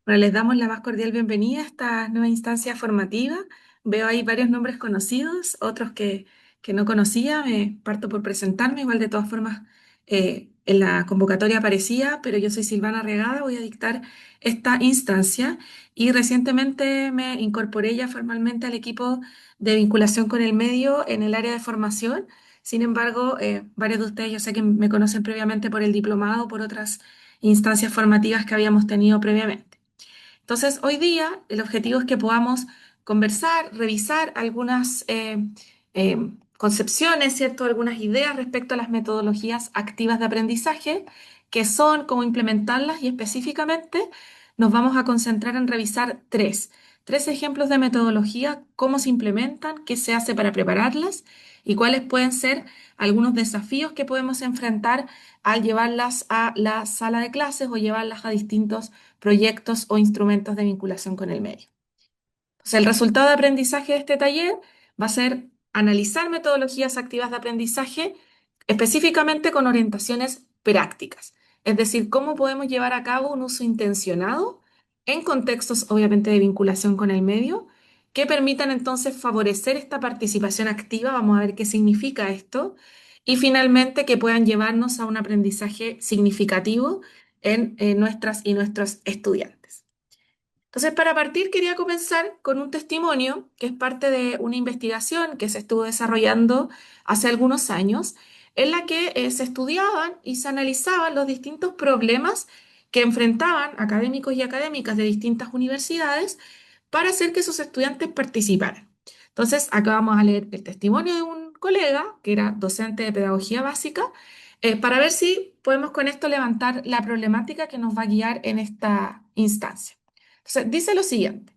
Bueno, les damos la más cordial bienvenida a esta nueva instancia formativa. Veo ahí varios nombres conocidos, otros que no conocía. Me parto por presentarme, igual de todas formas en la convocatoria aparecía, pero yo soy Silvana Regada, voy a dictar esta instancia y recientemente me incorporé ya formalmente al equipo de vinculación con el medio en el área de formación. Sin embargo, varios de ustedes yo sé que me conocen previamente por el diplomado, por otras instancias formativas que habíamos tenido previamente. Entonces, hoy día el objetivo es que podamos conversar, revisar algunas concepciones, ¿cierto? Algunas ideas respecto a las metodologías activas de aprendizaje, qué son, cómo implementarlas y específicamente nos vamos a concentrar en revisar tres ejemplos de metodología, cómo se implementan, qué se hace para prepararlas y cuáles pueden ser algunos desafíos que podemos enfrentar al llevarlas a la sala de clases o llevarlas a distintos proyectos o instrumentos de vinculación con el medio. Entonces, el resultado de aprendizaje de este taller va a ser analizar metodologías activas de aprendizaje específicamente con orientaciones prácticas, es decir, cómo podemos llevar a cabo un uso intencionado en contextos obviamente de vinculación con el medio que permitan entonces favorecer esta participación activa, vamos a ver qué significa esto, y finalmente que puedan llevarnos a un aprendizaje significativo en nuestras y nuestros estudiantes. Entonces, para partir, quería comenzar con un testimonio que es parte de una investigación que se estuvo desarrollando hace algunos años, en la que se estudiaban y se analizaban los distintos problemas que enfrentaban académicos y académicas de distintas universidades para hacer que sus estudiantes participaran. Entonces, acá vamos a leer el testimonio de un colega que era docente de pedagogía básica, para ver si podemos con esto levantar la problemática que nos va a guiar en esta instancia. Entonces, dice lo siguiente.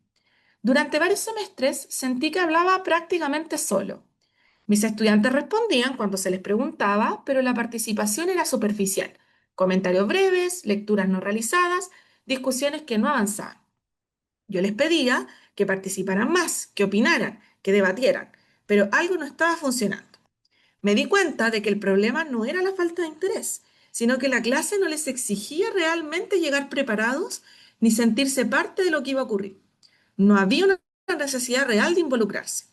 Durante varios semestres sentí que hablaba prácticamente solo. Mis estudiantes respondían cuando se les preguntaba, pero la participación era superficial. Comentarios breves, lecturas no realizadas, discusiones que no avanzaban. Yo les pedía que participaran más, que opinaran, que debatieran, pero algo no estaba funcionando. Me di cuenta de que el problema no era la falta de interés, sino que la clase no les exigía realmente llegar preparados ni sentirse parte de lo que iba a ocurrir. No había una necesidad real de involucrarse.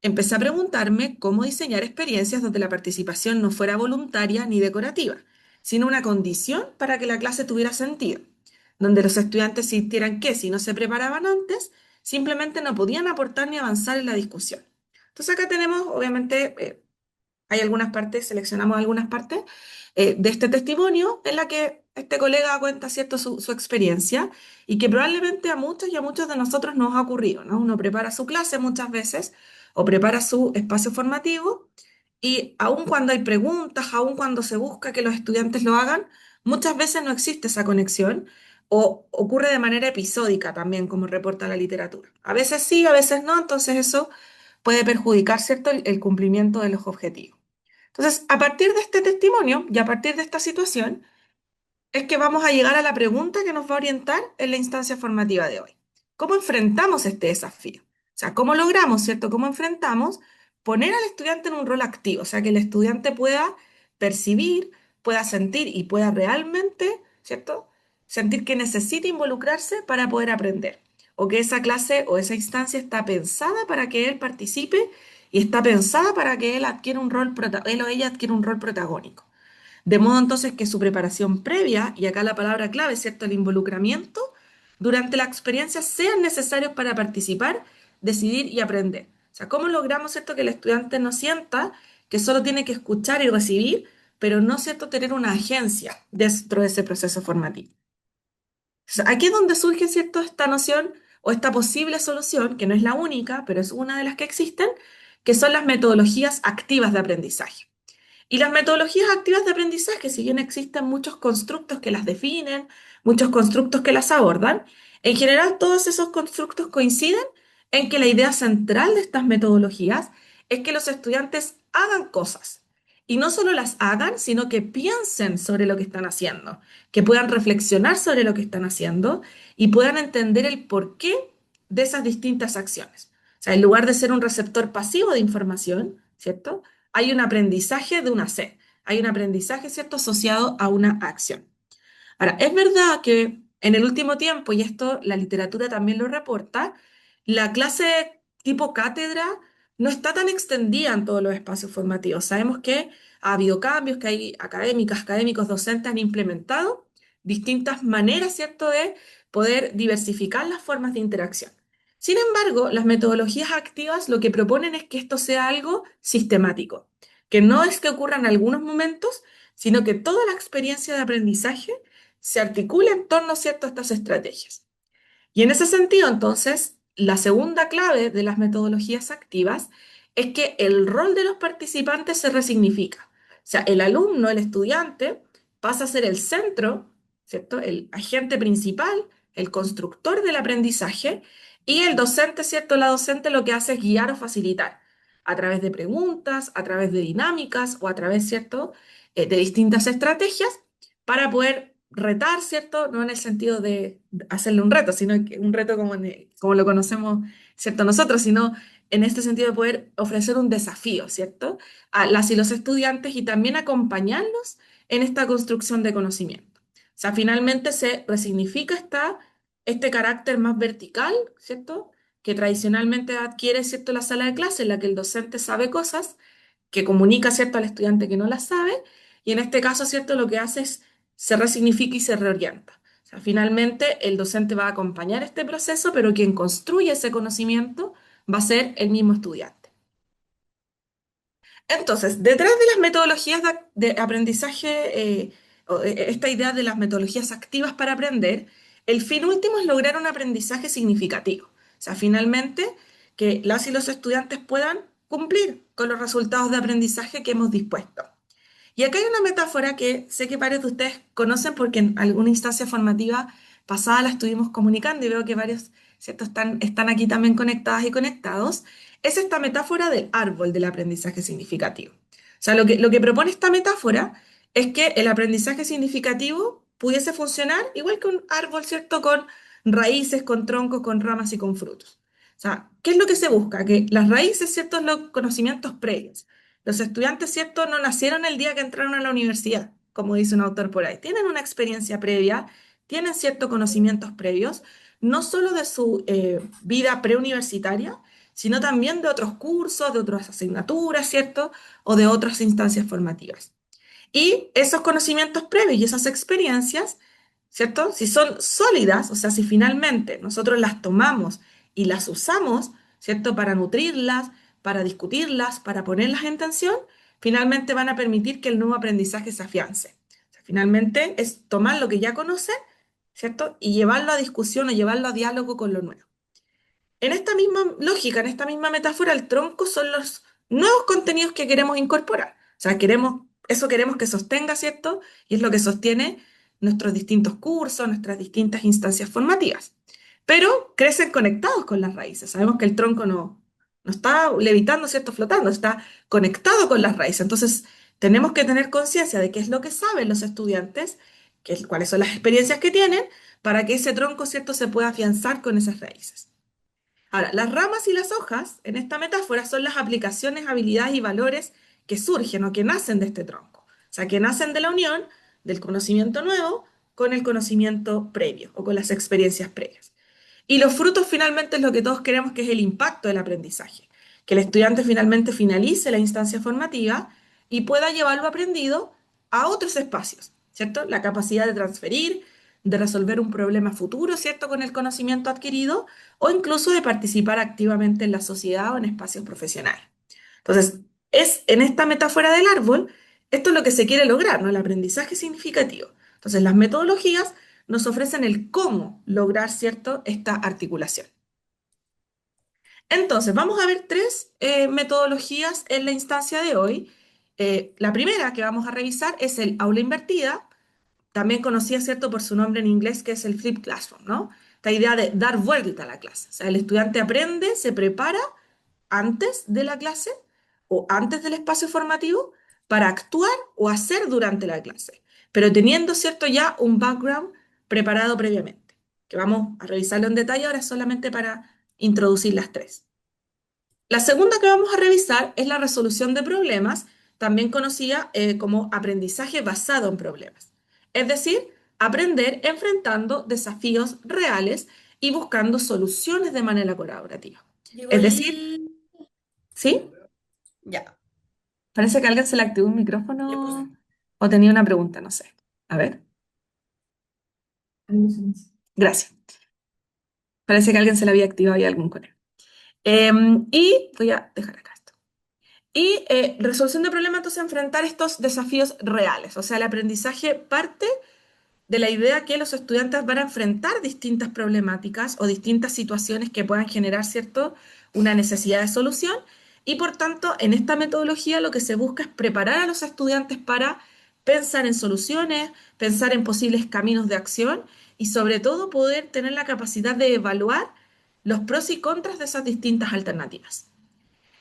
Empecé a preguntarme cómo diseñar experiencias donde la participación no fuera voluntaria ni decorativa, sino una condición para que la clase tuviera sentido, donde los estudiantes sintieran que si no se preparaban antes, simplemente no podían aportar ni avanzar en la discusión. Entonces acá tenemos, obviamente, hay algunas partes, seleccionamos algunas partes de este testimonio en la que este colega cuenta, ¿cierto?, su experiencia y que probablemente a muchos y a muchos de nosotros nos ha ocurrido, ¿no? Uno prepara su clase muchas veces o prepara su espacio formativo y aun cuando hay preguntas, aun cuando se busca que los estudiantes lo hagan, muchas veces no existe esa conexión o ocurre de manera episódica también, como reporta la literatura. A veces sí, a veces no, entonces eso puede perjudicar, ¿cierto?, el cumplimiento de los objetivos. Entonces, a partir de este testimonio y a partir de esta situación, es que vamos a llegar a la pregunta que nos va a orientar en la instancia formativa de hoy. ¿Cómo enfrentamos este desafío? O sea, ¿cómo logramos, cierto? ¿Cómo enfrentamos poner al estudiante en un rol activo? O sea, que el estudiante pueda percibir, pueda sentir y pueda realmente, ¿cierto? Sentir que necesita involucrarse para poder aprender. O que esa clase o esa instancia está pensada para que él participe y está pensada para que él adquiera un rol, él o ella adquiera un rol protagónico. De modo entonces que su preparación previa, y acá la palabra clave, ¿cierto? El involucramiento, durante la experiencia sean necesarios para participar, decidir y aprender. O sea, ¿cómo logramos, ¿cierto?, que el estudiante no sienta que solo tiene que escuchar y recibir, pero no, ¿cierto?, tener una agencia dentro de ese proceso formativo? O sea, aquí es donde surge, ¿cierto?, esta noción o esta posible solución, que no es la única, pero es una de las que existen, que son las metodologías activas de aprendizaje. Y las metodologías activas de aprendizaje, si bien existen muchos constructos que las definen, muchos constructos que las abordan, en general todos esos constructos coinciden en que la idea central de estas metodologías es que los estudiantes hagan cosas. Y no solo las hagan, sino que piensen sobre lo que están haciendo, que puedan reflexionar sobre lo que están haciendo y puedan entender el porqué de esas distintas acciones. O sea, en lugar de ser un receptor pasivo de información, ¿cierto?, hay un aprendizaje de un hacer, hay un aprendizaje, ¿cierto?, asociado a una acción. Ahora, es verdad que en el último tiempo, y esto la literatura también lo reporta, la clase tipo cátedra no está tan extendida en todos los espacios formativos. Sabemos que ha habido cambios, que hay académicos, docentes han implementado distintas maneras, ¿cierto?, de poder diversificar las formas de interacción. Sin embargo, las metodologías activas lo que proponen es que esto sea algo sistemático, que no es que ocurra en algunos momentos, sino que toda la experiencia de aprendizaje se articula en torno, ¿cierto?, a estas estrategias. Y en ese sentido, entonces, la segunda clave de las metodologías activas es que el rol de los participantes se resignifica. O sea, el alumno, el estudiante, pasa a ser el centro, ¿cierto? El agente principal, el constructor del aprendizaje, y el docente, ¿cierto? La docente lo que hace es guiar o facilitar a través de preguntas, a través de dinámicas o a través, ¿cierto?, de distintas estrategias para poder retar, ¿cierto? No en el sentido de hacerle un reto, sino que un reto como, como lo conocemos, ¿cierto? Nosotros, sino en este sentido de poder ofrecer un desafío, ¿cierto? A las y los estudiantes y también acompañarlos en esta construcción de conocimiento. O sea, finalmente se resignifica este carácter más vertical, ¿cierto? Que tradicionalmente adquiere, ¿cierto?, la sala de clase en la que el docente sabe cosas, que comunica, ¿cierto?, al estudiante que no las sabe, y en este caso, ¿cierto?, lo que hace es se resignifica y se reorienta. O sea, finalmente, el docente va a acompañar este proceso, pero quien construye ese conocimiento va a ser el mismo estudiante. Entonces, detrás de las metodologías de aprendizaje, esta idea de las metodologías activas para aprender, el fin último es lograr un aprendizaje significativo. O sea, finalmente, que las y los estudiantes puedan cumplir con los resultados de aprendizaje que hemos dispuesto. Y acá hay una metáfora que sé que varios de ustedes conocen porque en alguna instancia formativa pasada la estuvimos comunicando y veo que varios, ¿cierto?, están aquí también conectadas y conectados. Es esta metáfora del árbol del aprendizaje significativo. O sea, lo que propone esta metáfora es que el aprendizaje significativo pudiese funcionar igual que un árbol, ¿cierto?, con raíces, con troncos, con ramas y con frutos. O sea, ¿qué es lo que se busca? Que las raíces, ¿cierto?, son los conocimientos previos. Los estudiantes, ¿cierto?, no nacieron el día que entraron a la universidad, como dice un autor por ahí. Tienen una experiencia previa, tienen ciertos conocimientos previos, no solo de su vida preuniversitaria, sino también de otros cursos, de otras asignaturas, ¿cierto?, o de otras instancias formativas. Y esos conocimientos previos y esas experiencias, ¿cierto? Si son sólidas, o sea, si finalmente nosotros las tomamos y las usamos, ¿cierto? Para nutrirlas, para discutirlas, para ponerlas en tensión, finalmente van a permitir que el nuevo aprendizaje se afiance. O sea, finalmente es tomar lo que ya conocen, ¿cierto? Y llevarlo a discusión o llevarlo a diálogo con lo nuevo. En esta misma lógica, en esta misma metáfora, el tronco son los nuevos contenidos que queremos incorporar. O sea, eso queremos que sostenga, ¿cierto? Y es lo que sostiene nuestros distintos cursos, nuestras distintas instancias formativas. Pero crecen conectados con las raíces. Sabemos que el tronco no está levitando, ¿cierto? Flotando, está conectado con las raíces. Entonces, tenemos que tener conciencia de qué es lo que saben los estudiantes, cuáles son las experiencias que tienen, para que ese tronco, ¿cierto?, se pueda afianzar con esas raíces. Ahora, las ramas y las hojas en esta metáfora son las aplicaciones, habilidades y valores que surgen o que nacen de este tronco. O sea, que nacen de la unión del conocimiento nuevo con el conocimiento previo o con las experiencias previas. Y los frutos finalmente es lo que todos queremos, que es el impacto del aprendizaje. Que el estudiante finalmente finalice la instancia formativa y pueda llevar lo aprendido a otros espacios, ¿cierto? La capacidad de transferir, de resolver un problema futuro, ¿cierto?, con el conocimiento adquirido, o incluso de participar activamente en la sociedad o en espacios profesionales. Entonces, es en esta metáfora del árbol, esto es lo que se quiere lograr, ¿no? El aprendizaje significativo. Entonces, las metodologías nos ofrecen el cómo lograr, ¿cierto?, esta articulación. Entonces, vamos a ver tres metodologías en la instancia de hoy. La primera que vamos a revisar es el aula invertida, también conocida, ¿cierto?, por su nombre en inglés, que es el Flip Classroom, ¿no? Esta idea de dar vuelta a la clase. O sea, el estudiante aprende, se prepara antes de la clase o antes del espacio formativo para actuar o hacer durante la clase, pero teniendo, ¿cierto?, ya un background preparado previamente, que vamos a revisarlo en detalle ahora solamente para introducir las tres. La segunda que vamos a revisar es la resolución de problemas, también conocida como aprendizaje basado en problemas. Es decir, aprender enfrentando desafíos reales y buscando soluciones de manera colaborativa. Llegó Es decir, el... ¿sí? Ya, Parece que a alguien se le activó un le puse. micrófono o tenía una pregunta, no sé. A ver. Gracias. Parece que alguien se le había activado y algún con él. Y voy a dejar acá esto. Y resolución de problemas, entonces enfrentar estos desafíos reales. O sea, el aprendizaje parte de la idea que los estudiantes van a enfrentar distintas problemáticas o distintas situaciones que puedan generar, ¿cierto?, una necesidad de solución. Y por tanto, en esta metodología lo que se busca es preparar a los estudiantes para pensar en soluciones, pensar en posibles caminos de acción y sobre todo poder tener la capacidad de evaluar los pros y contras de esas distintas alternativas.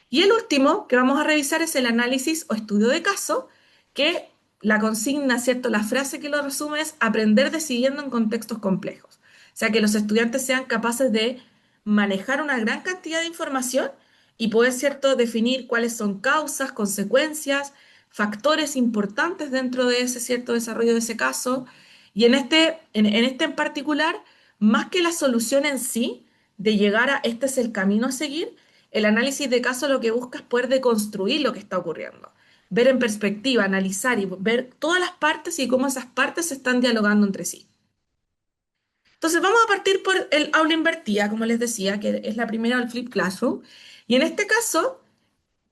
Y el último que vamos a revisar es el análisis o estudio de caso, que la consigna, ¿cierto? La frase que lo resume es aprender decidiendo en contextos complejos. O sea, que los estudiantes sean capaces de manejar una gran cantidad de información y poder, ¿cierto?, definir cuáles son causas, consecuencias, factores importantes dentro de ese cierto desarrollo de ese caso. Y en este en particular, más que la solución en sí, de llegar a este es el camino a seguir, el análisis de caso lo que busca es poder deconstruir lo que está ocurriendo, ver en perspectiva, analizar y ver todas las partes y cómo esas partes se están dialogando entre sí. Entonces vamos a partir por el aula invertida, como les decía, que es la primera del Flip Classroom. Y en este caso,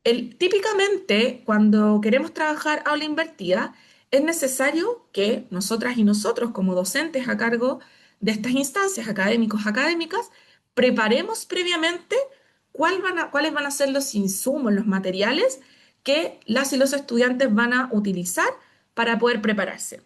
típicamente, cuando queremos trabajar aula invertida, es necesario que nosotras y nosotros, como docentes a cargo de estas instancias académicos, académicas, preparemos previamente cuáles van a ser los insumos, los materiales que las y los estudiantes van a utilizar para poder prepararse.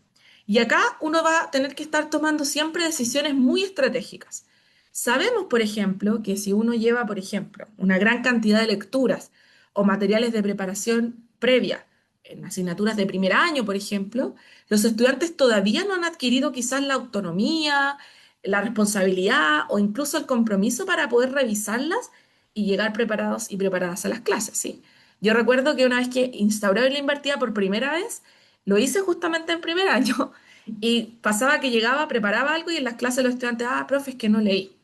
Y acá uno va a tener que estar tomando siempre decisiones muy estratégicas. Sabemos, por ejemplo, que si uno lleva, por ejemplo, una gran cantidad de lecturas, o materiales de preparación previa, en asignaturas de primer año, por ejemplo, los estudiantes todavía no han adquirido quizás la autonomía, la responsabilidad o incluso el compromiso para poder revisarlas y llegar preparados y preparadas a las clases, ¿sí? Yo recuerdo que una vez que instauré la invertida por primera vez, lo hice justamente en primer año y pasaba que llegaba, preparaba algo y en las clases los estudiantes, profe, es que no leí,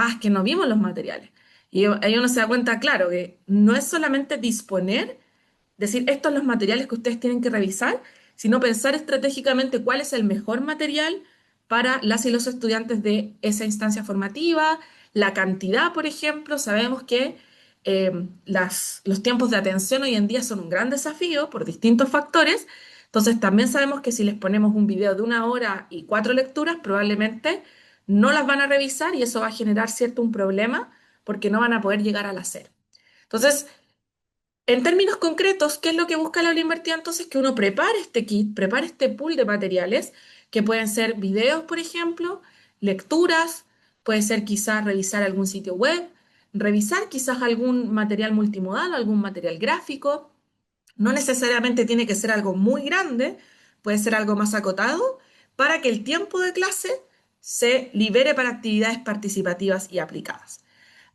es que no vimos los materiales. Y ahí uno se da cuenta, claro, que no es solamente disponer, decir, estos son los materiales que ustedes tienen que revisar, sino pensar estratégicamente cuál es el mejor material para las y los estudiantes de esa instancia formativa, la cantidad, por ejemplo, sabemos que los tiempos de atención hoy en día son un gran desafío por distintos factores, entonces también sabemos que si les ponemos un video de 1 hora y 4 lecturas, probablemente no las van a revisar y eso va a generar cierto un problema porque no van a poder llegar al hacer. Entonces, en términos concretos, ¿qué es lo que busca la aula invertida? Entonces, que uno prepare este kit, prepare este pool de materiales, que pueden ser videos, por ejemplo, lecturas, puede ser quizás revisar algún sitio web, revisar quizás algún material multimodal, algún material gráfico. No necesariamente tiene que ser algo muy grande, puede ser algo más acotado, para que el tiempo de clase se libere para actividades participativas y aplicadas.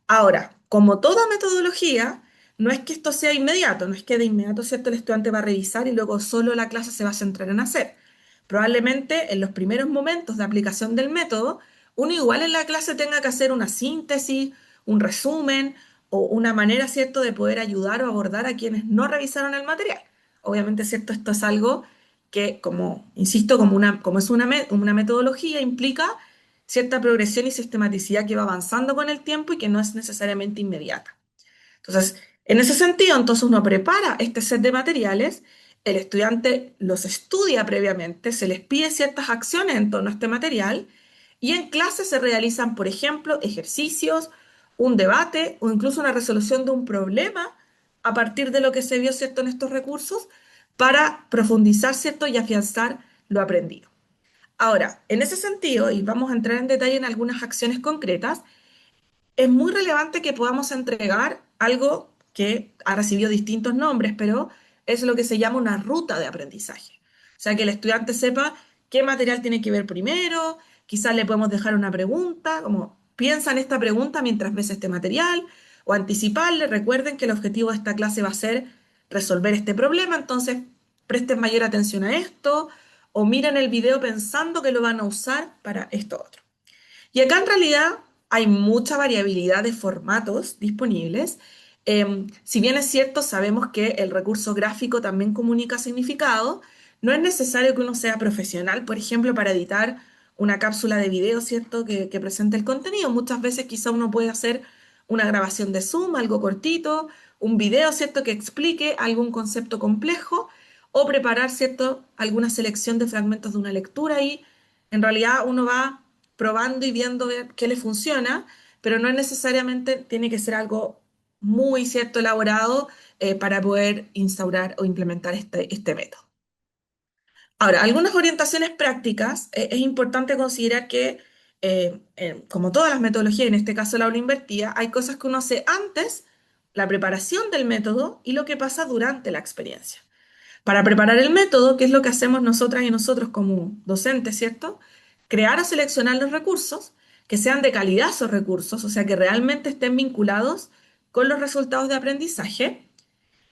Ahora, como toda metodología, no es que esto sea inmediato, no es que de inmediato, ¿cierto?, el estudiante va a revisar y luego solo la clase se va a centrar en hacer. Probablemente en los primeros momentos de aplicación del método, uno igual en la clase tenga que hacer una síntesis, un resumen o una manera, ¿cierto?, de poder ayudar o abordar a quienes no revisaron el material. Obviamente, ¿cierto?, esto es algo que, como, insisto, como es una metodología, implica cierta progresión y sistematicidad que va avanzando con el tiempo y que no es necesariamente inmediata. Entonces, en ese sentido, entonces uno prepara este set de materiales, el estudiante los estudia previamente, se les pide ciertas acciones en torno a este material y en clase se realizan, por ejemplo, ejercicios, un debate o incluso una resolución de un problema a partir de lo que se vio, ¿cierto?, en estos recursos para profundizar, ¿cierto?, y afianzar lo aprendido. Ahora, en ese sentido, y vamos a entrar en detalle en algunas acciones concretas, es muy relevante que podamos entregar algo que ha recibido distintos nombres, pero es lo que se llama una ruta de aprendizaje. O sea, que el estudiante sepa qué material tiene que ver primero, quizás le podemos dejar una pregunta, como piensa en esta pregunta mientras ves este material, o anticiparle, recuerden que el objetivo de esta clase va a ser resolver este problema, entonces presten mayor atención a esto, o miran el video pensando que lo van a usar para esto otro. Y acá en realidad hay mucha variabilidad de formatos disponibles. Si bien es cierto, sabemos que el recurso gráfico también comunica significado, no es necesario que uno sea profesional, por ejemplo, para editar una cápsula de video, ¿cierto? Que presente el contenido. Muchas veces quizá uno puede hacer una grabación de Zoom, algo cortito, un video, ¿cierto? Que explique algún concepto complejo o preparar, ¿cierto? Alguna selección de fragmentos de una lectura y en realidad uno va probando y viendo ver qué le funciona, pero no es necesariamente tiene que ser algo muy cierto elaborado para poder instaurar o implementar este método. Ahora, algunas orientaciones prácticas, es importante considerar que, como todas las metodologías, en este caso la aula invertida, hay cosas que uno hace antes, la preparación del método y lo que pasa durante la experiencia. Para preparar el método, ¿qué es lo que hacemos nosotras y nosotros como docentes, ¿cierto? Crear o seleccionar los recursos, que sean de calidad esos recursos, o sea, que realmente estén vinculados con los resultados de aprendizaje,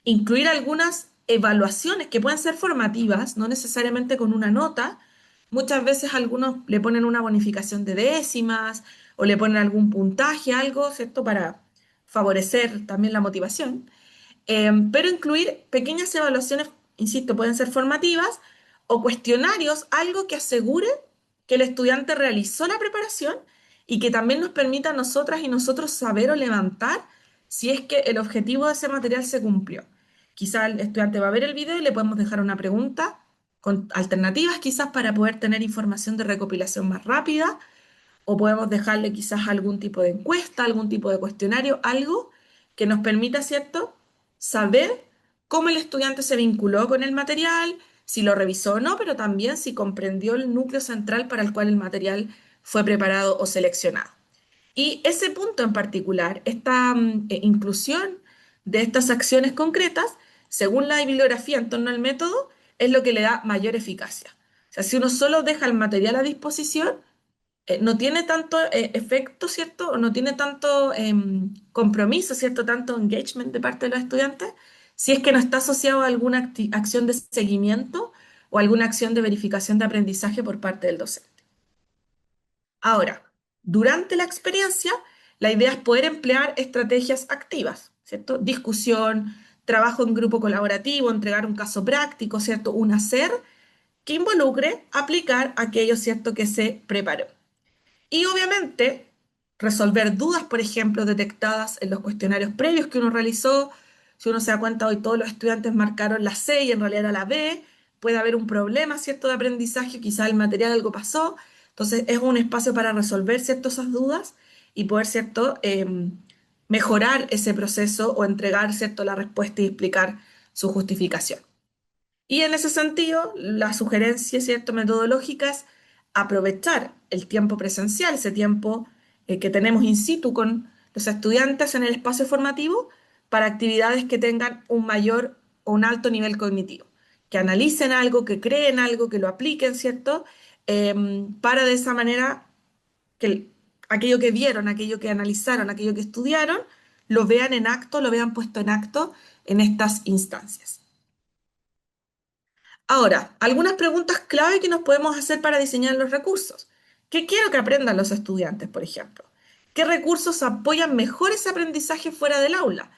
incluir algunas evaluaciones que pueden ser formativas, no necesariamente con una nota. Muchas veces algunos le ponen una bonificación de décimas o le ponen algún puntaje, algo, ¿cierto? Para favorecer también la motivación. Pero incluir pequeñas evaluaciones, insisto, pueden ser formativas o cuestionarios, algo que asegure que el estudiante realizó la preparación y que también nos permita a nosotras y nosotros saber o levantar si es que el objetivo de ese material se cumplió. Quizá el estudiante va a ver el video y le podemos dejar una pregunta con alternativas quizás para poder tener información de recopilación más rápida o podemos dejarle quizás algún tipo de encuesta, algún tipo de cuestionario, algo que nos permita, ¿cierto?, saber cómo el estudiante se vinculó con el material, si lo revisó o no, pero también si comprendió el núcleo central para el cual el material fue preparado o seleccionado. Y ese punto en particular, esta inclusión de estas acciones concretas, según la bibliografía en torno al método, es lo que le da mayor eficacia. O sea, si uno solo deja el material a disposición, no tiene tanto efecto, ¿cierto? O no tiene tanto compromiso, ¿cierto? Tanto engagement de parte de los estudiantes, si es que no está asociado a alguna acción de seguimiento o alguna acción de verificación de aprendizaje por parte del docente. Ahora, durante la experiencia, la idea es poder emplear estrategias activas, ¿cierto? Discusión, trabajo en grupo colaborativo, entregar un caso práctico, ¿cierto? Un hacer que involucre aplicar aquello, ¿cierto?, que se preparó. Y obviamente, resolver dudas, por ejemplo, detectadas en los cuestionarios previos que uno realizó. Si uno se da cuenta, hoy todos los estudiantes marcaron la C y en realidad era la B, puede haber un problema, ¿cierto?, de aprendizaje, quizá el material algo pasó. Entonces, es un espacio para resolver, ¿cierto?, esas dudas y poder, ¿cierto?, mejorar ese proceso o entregar, ¿cierto?, la respuesta y explicar su justificación. Y en ese sentido, la sugerencia, ¿cierto?, metodológica es aprovechar el tiempo presencial, ese tiempo que tenemos in situ con los estudiantes en el espacio formativo, para actividades que tengan un mayor o un alto nivel cognitivo, que analicen algo, que creen algo, que lo apliquen, ¿cierto? Para de esa manera que aquello que vieron, aquello que analizaron, aquello que estudiaron, lo vean en acto, lo vean puesto en acto en estas instancias. Ahora, algunas preguntas clave que nos podemos hacer para diseñar los recursos. ¿Qué quiero que aprendan los estudiantes, por ejemplo? ¿Qué recursos apoyan mejor ese aprendizaje fuera del aula?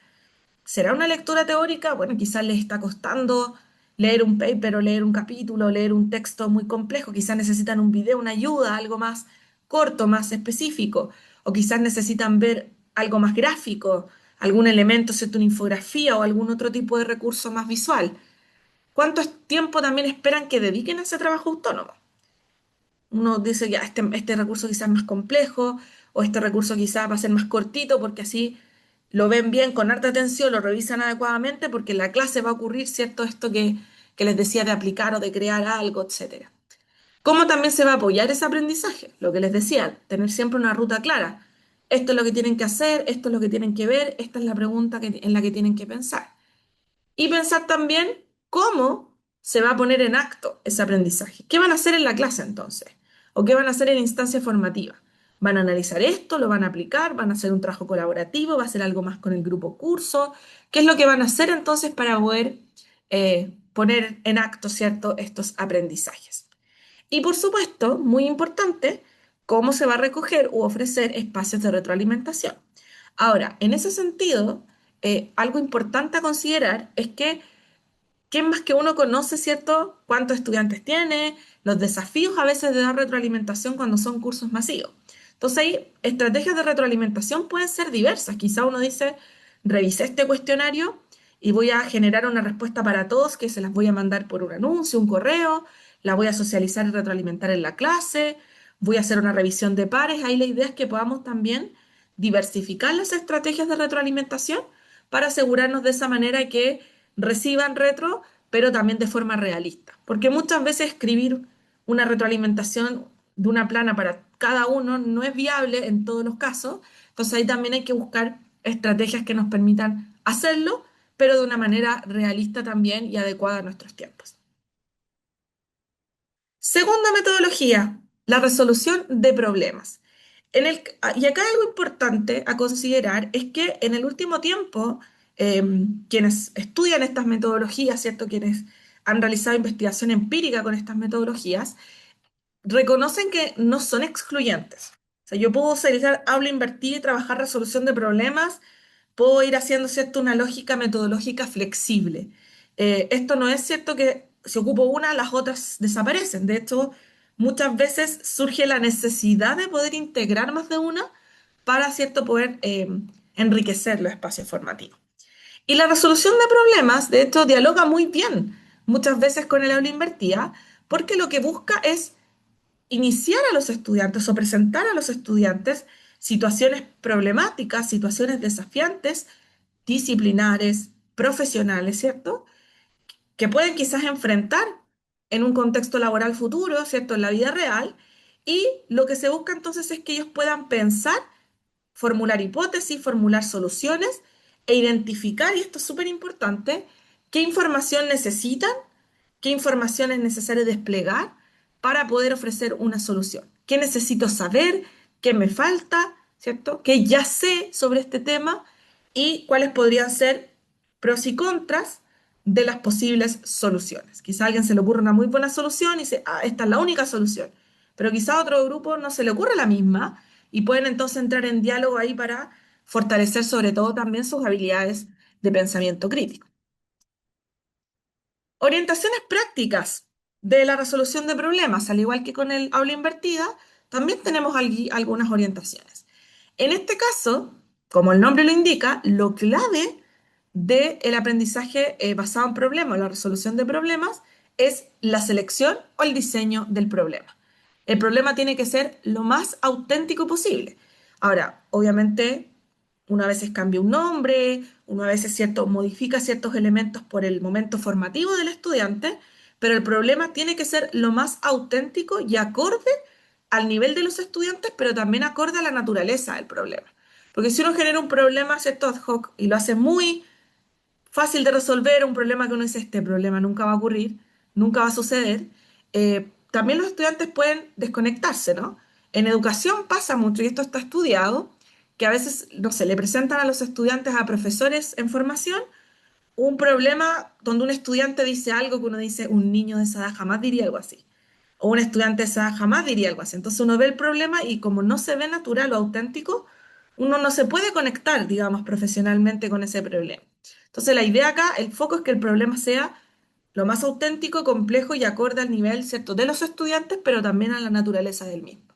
¿Será una lectura teórica? Bueno, quizás les está costando leer un paper o leer un capítulo o leer un texto muy complejo. Quizás necesitan un video, una ayuda, algo más corto, más específico. O quizás necesitan ver algo más gráfico, algún elemento, ¿cierto? Una infografía o algún otro tipo de recurso más visual. ¿Cuánto tiempo también esperan que dediquen a ese trabajo autónomo? Uno dice, ya, este recurso quizás es más complejo, o este recurso quizás va a ser más cortito, porque así lo ven bien, con harta atención, lo revisan adecuadamente, porque en la clase va a ocurrir, ¿cierto? Esto que les decía de aplicar o de crear algo, etcétera. ¿Cómo también se va a apoyar ese aprendizaje? Lo que les decía, tener siempre una ruta clara. Esto es lo que tienen que hacer, esto es lo que tienen que ver, esta es la pregunta en la que tienen que pensar. Y pensar también cómo se va a poner en acto ese aprendizaje. ¿Qué van a hacer en la clase entonces? ¿O qué van a hacer en instancia formativa? ¿Van a analizar esto? ¿Lo van a aplicar? ¿Van a hacer un trabajo colaborativo? ¿Va a hacer algo más con el grupo curso? ¿Qué es lo que van a hacer entonces para poder poner en acto, ¿cierto?, estos aprendizajes? Y por supuesto, muy importante, cómo se va a recoger u ofrecer espacios de retroalimentación. Ahora, en ese sentido, algo importante a considerar es que ¿quién más que uno conoce, cierto? ¿Cuántos estudiantes tiene? Los desafíos a veces de dar retroalimentación cuando son cursos masivos. Entonces, ahí estrategias de retroalimentación pueden ser diversas. Quizá uno dice, revisé este cuestionario y voy a generar una respuesta para todos que se las voy a mandar por un anuncio, un correo, la voy a socializar y retroalimentar en la clase, voy a hacer una revisión de pares. Ahí la idea es que podamos también diversificar las estrategias de retroalimentación para asegurarnos de esa manera que reciban retro, pero también de forma realista. Porque muchas veces escribir una retroalimentación de una plana para cada uno no es viable en todos los casos. Entonces ahí también hay que buscar estrategias que nos permitan hacerlo, pero de una manera realista también y adecuada a nuestros tiempos. Segunda metodología, la resolución de problemas. Y acá algo importante a considerar es que en el último tiempo, quienes estudian estas metodologías, ¿cierto? Quienes han realizado investigación empírica con estas metodologías, reconocen que no son excluyentes. O sea, yo puedo utilizar aula invertida y trabajar resolución de problemas, puedo ir haciendo, ¿cierto?, una lógica metodológica flexible. Esto no es cierto que si ocupo una, las otras desaparecen. De hecho, muchas veces surge la necesidad de poder integrar más de una para, ¿cierto?, poder enriquecer los espacios formativos. Y la resolución de problemas, de hecho, dialoga muy bien muchas veces con el aula invertida, porque lo que busca es iniciar a los estudiantes o presentar a los estudiantes situaciones problemáticas, situaciones desafiantes, disciplinares, profesionales, ¿cierto? Que pueden quizás enfrentar en un contexto laboral futuro, ¿cierto? En la vida real. Y lo que se busca entonces es que ellos puedan pensar, formular hipótesis, formular soluciones e identificar, y esto es súper importante, qué información necesitan, qué información es necesario desplegar para poder ofrecer una solución. ¿Qué necesito saber? ¿Qué me falta? ¿Cierto? ¿Qué ya sé sobre este tema? Y cuáles podrían ser pros y contras de las posibles soluciones. Quizá a alguien se le ocurre una muy buena solución y dice, ah, esta es la única solución. Pero quizá a otro grupo no se le ocurre la misma y pueden entonces entrar en diálogo ahí para fortalecer sobre todo también sus habilidades de pensamiento crítico. Orientaciones prácticas de la resolución de problemas, al igual que con el aula invertida, también tenemos algunas orientaciones. En este caso, como el nombre lo indica, lo clave del aprendizaje basado en problemas, la resolución de problemas, es la selección o el diseño del problema. El problema tiene que ser lo más auténtico posible. Ahora, obviamente, una vez cambia un nombre, una vez cierto, modifica ciertos elementos por el momento formativo del estudiante, pero el problema tiene que ser lo más auténtico y acorde al nivel de los estudiantes, pero también acorde a la naturaleza del problema. Porque si uno genera un problema, ¿cierto?, ad hoc y lo hace muy fácil de resolver, un problema que uno dice, este problema nunca va a ocurrir, nunca va a suceder, también los estudiantes pueden desconectarse, ¿no? En educación pasa mucho, y esto está estudiado, que a veces, no sé, le presentan a los estudiantes, a profesores en formación, un problema donde un estudiante dice algo que uno dice, un niño de esa edad jamás diría algo así. O un estudiante de esa edad jamás diría algo así. Entonces uno ve el problema y como no se ve natural o auténtico, uno no se puede conectar, digamos, profesionalmente con ese problema. Entonces la idea acá, el foco es que el problema sea lo más auténtico, complejo y acorde al nivel, ¿cierto?, de los estudiantes, pero también a la naturaleza del mismo.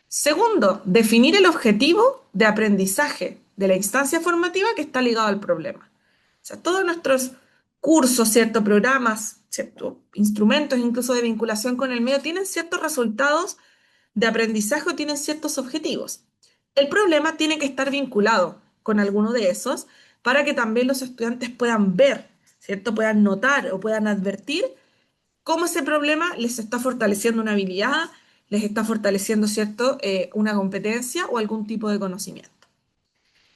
Segundo, definir el objetivo de aprendizaje de la instancia formativa que está ligado al problema. O sea, todos nuestros cursos, ¿cierto?, programas, ¿cierto?, instrumentos incluso de vinculación con el medio tienen ciertos resultados de aprendizaje o tienen ciertos objetivos. El problema tiene que estar vinculado con alguno de esos para que también los estudiantes puedan ver, ¿cierto?, puedan notar o puedan advertir cómo ese problema les está fortaleciendo una habilidad, les está fortaleciendo, ¿cierto?, una competencia o algún tipo de conocimiento.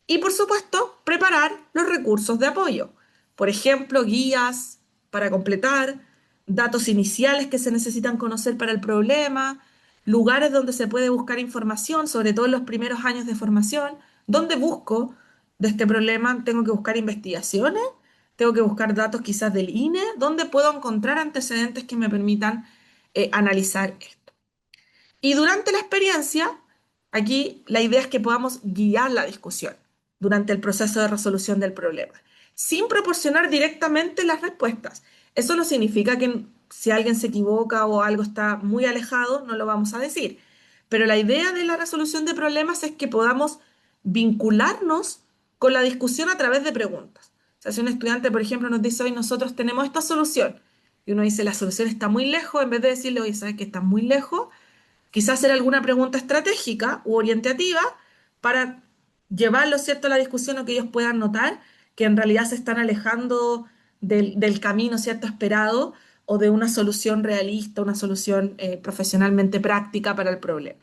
Y por supuesto, preparar los recursos de apoyo. Por ejemplo, guías para completar, datos iniciales que se necesitan conocer para el problema, lugares donde se puede buscar información, sobre todo en los primeros años de formación. ¿Dónde busco de este problema? ¿Tengo que buscar investigaciones? ¿Tengo que buscar datos quizás del INE? ¿Dónde puedo encontrar antecedentes que me permitan analizar esto. Y durante la experiencia, aquí la idea es que podamos guiar la discusión durante el proceso de resolución del problema, sin proporcionar directamente las respuestas. Eso no significa que si alguien se equivoca o algo está muy alejado, no lo vamos a decir. Pero la idea de la resolución de problemas es que podamos vincularnos con la discusión a través de preguntas. O sea, si un estudiante, por ejemplo, nos dice, hoy nosotros tenemos esta solución, y uno dice, la solución está muy lejos, en vez de decirle, oye, ¿sabes que está muy lejos? Quizás hacer alguna pregunta estratégica u orientativa para llevarlo, ¿cierto?, a la discusión o que ellos puedan notar que en realidad se están alejando del camino, ¿cierto?, esperado o de una solución realista, una solución profesionalmente práctica para el problema.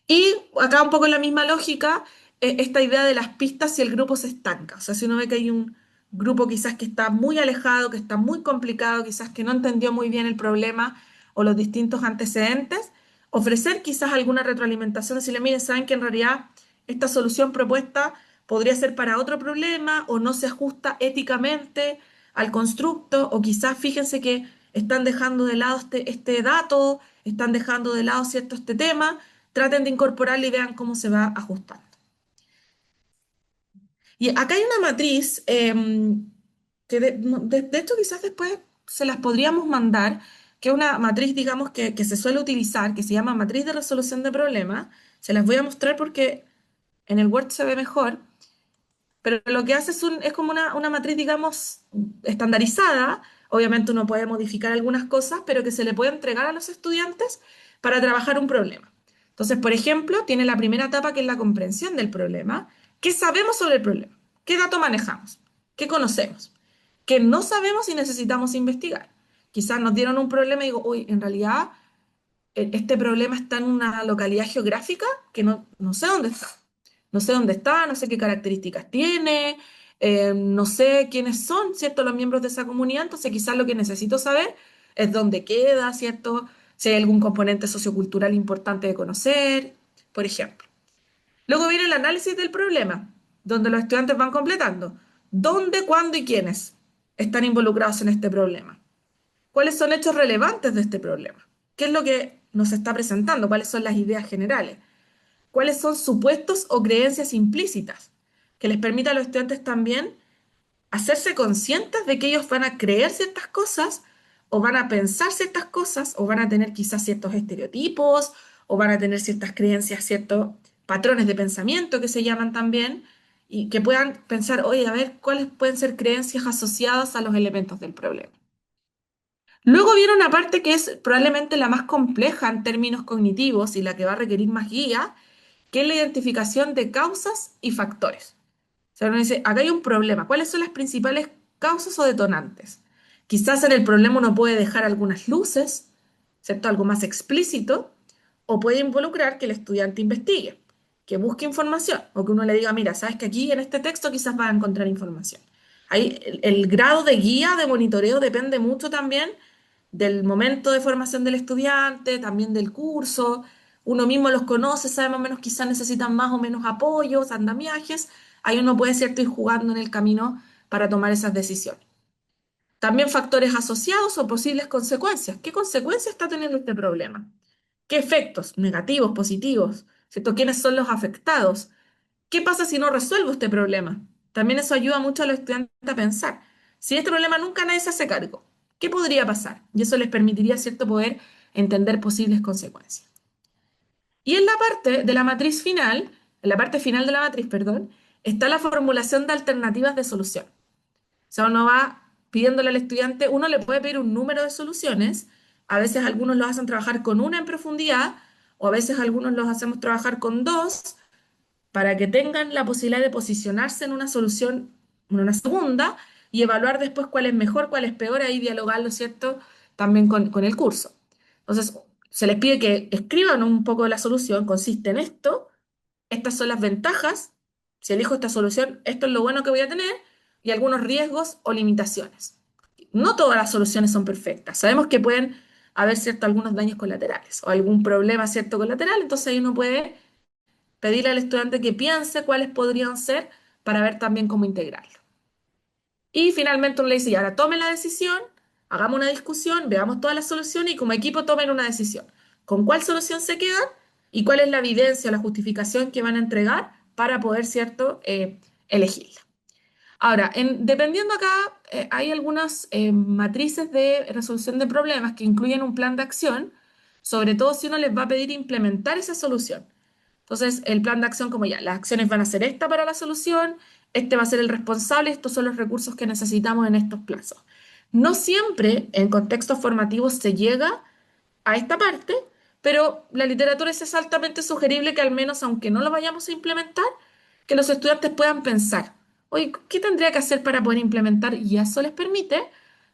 Y acá un poco en la misma lógica, esta idea de las pistas si el grupo se estanca. O sea, si uno ve que hay un grupo quizás que está muy alejado, que está muy complicado, quizás que no entendió muy bien el problema o los distintos antecedentes, ofrecer quizás alguna retroalimentación, decirle, miren, saben que en realidad esta solución propuesta podría ser para otro problema o no se ajusta éticamente al constructo, o quizás fíjense que están dejando de lado este dato, están dejando de lado, ¿cierto?, este tema, traten de incorporarlo y vean cómo se va ajustando. Y acá hay una matriz que de hecho quizás después se las podríamos mandar, que es una matriz, digamos, que se suele utilizar, que se llama matriz de resolución de problemas. Se las voy a mostrar porque en el Word se ve mejor. Pero lo que hace es como una matriz, digamos, estandarizada. Obviamente uno puede modificar algunas cosas, pero que se le puede entregar a los estudiantes para trabajar un problema. Entonces, por ejemplo, tiene la primera etapa que es la comprensión del problema. ¿Qué sabemos sobre el problema? ¿Qué dato manejamos? ¿Qué conocemos? ¿Qué no sabemos y necesitamos investigar? Quizás nos dieron un problema y digo, uy, en realidad este problema está en una localidad geográfica que no sé dónde está. No sé dónde está, no sé qué características tiene, no sé quiénes son, ¿cierto?, los miembros de esa comunidad, entonces quizás lo que necesito saber es dónde queda, ¿cierto? Si hay algún componente sociocultural importante de conocer, por ejemplo. Luego viene el análisis del problema, donde los estudiantes van completando. ¿Dónde, cuándo y quiénes están involucrados en este problema? ¿Cuáles son hechos relevantes de este problema? ¿Qué es lo que nos está presentando? ¿Cuáles son las ideas generales? ¿Cuáles son supuestos o creencias implícitas que les permita a los estudiantes también hacerse conscientes de que ellos van a creer ciertas cosas o van a pensar ciertas cosas o van a tener quizás ciertos estereotipos o van a tener ciertas creencias, ciertos patrones de pensamiento que se llaman también, y que puedan pensar, oye, a ver, cuáles pueden ser creencias asociadas a los elementos del problema? Luego viene una parte que es probablemente la más compleja en términos cognitivos y la que va a requerir más guía, que es la identificación de causas y factores. O sea, uno dice, acá hay un problema. ¿Cuáles son las principales causas o detonantes? Quizás en el problema uno puede dejar algunas luces, ¿cierto? Algo más explícito, o puede involucrar que el estudiante investigue, que busque información, o que uno le diga, mira, sabes que aquí en este texto quizás vas a encontrar información. Ahí el grado de guía, de monitoreo, depende mucho también del momento de formación del estudiante, también del curso. Uno mismo los conoce, sabe más o menos quizás necesitan más o menos apoyos, andamiajes. Ahí uno puede, cierto, ir jugando en el camino para tomar esas decisiones. También factores asociados o posibles consecuencias. ¿Qué consecuencias está teniendo este problema? ¿Qué efectos negativos, positivos? ¿Cierto? ¿Quiénes son los afectados? ¿Qué pasa si no resuelvo este problema? También eso ayuda mucho a los estudiantes a pensar. Si este problema nunca nadie se hace cargo, ¿qué podría pasar? Y eso les permitiría, ¿cierto?, poder entender posibles consecuencias. Y en la parte de la matriz final, en la parte final de la matriz, perdón, está la formulación de alternativas de solución. O sea, uno va pidiéndole al estudiante, uno le puede pedir un número de soluciones, a veces algunos los hacen trabajar con una en profundidad, o a veces algunos los hacemos trabajar con dos, para que tengan la posibilidad de posicionarse en una solución, en una segunda, y evaluar después cuál es mejor, cuál es peor, ahí dialogarlo, ¿cierto?, también con el curso. Entonces, se les pide que escriban un poco de la solución, consiste en esto, estas son las ventajas, si elijo esta solución, esto es lo bueno que voy a tener, y algunos riesgos o limitaciones. No todas las soluciones son perfectas, sabemos que pueden haber, ¿cierto?, algunos daños colaterales o algún problema, ¿cierto?, colateral, entonces ahí uno puede pedirle al estudiante que piense cuáles podrían ser para ver también cómo integrarlo. Y finalmente uno le dice, y ahora tome la decisión hagamos una discusión, veamos todas las soluciones y como equipo tomen una decisión. ¿Con cuál solución se quedan y cuál es la evidencia o la justificación que van a entregar para poder, ¿cierto?, elegirla. Ahora, dependiendo acá, hay algunas matrices de resolución de problemas que incluyen un plan de acción, sobre todo si uno les va a pedir implementar esa solución. Entonces, el plan de acción, como ya, las acciones van a ser esta para la solución, este va a ser el responsable, estos son los recursos que necesitamos en estos plazos. No siempre en contextos formativos se llega a esta parte, pero la literatura es altamente sugerible que al menos, aunque no lo vayamos a implementar, que los estudiantes puedan pensar, oye, ¿qué tendría que hacer para poder implementar? Y eso les permite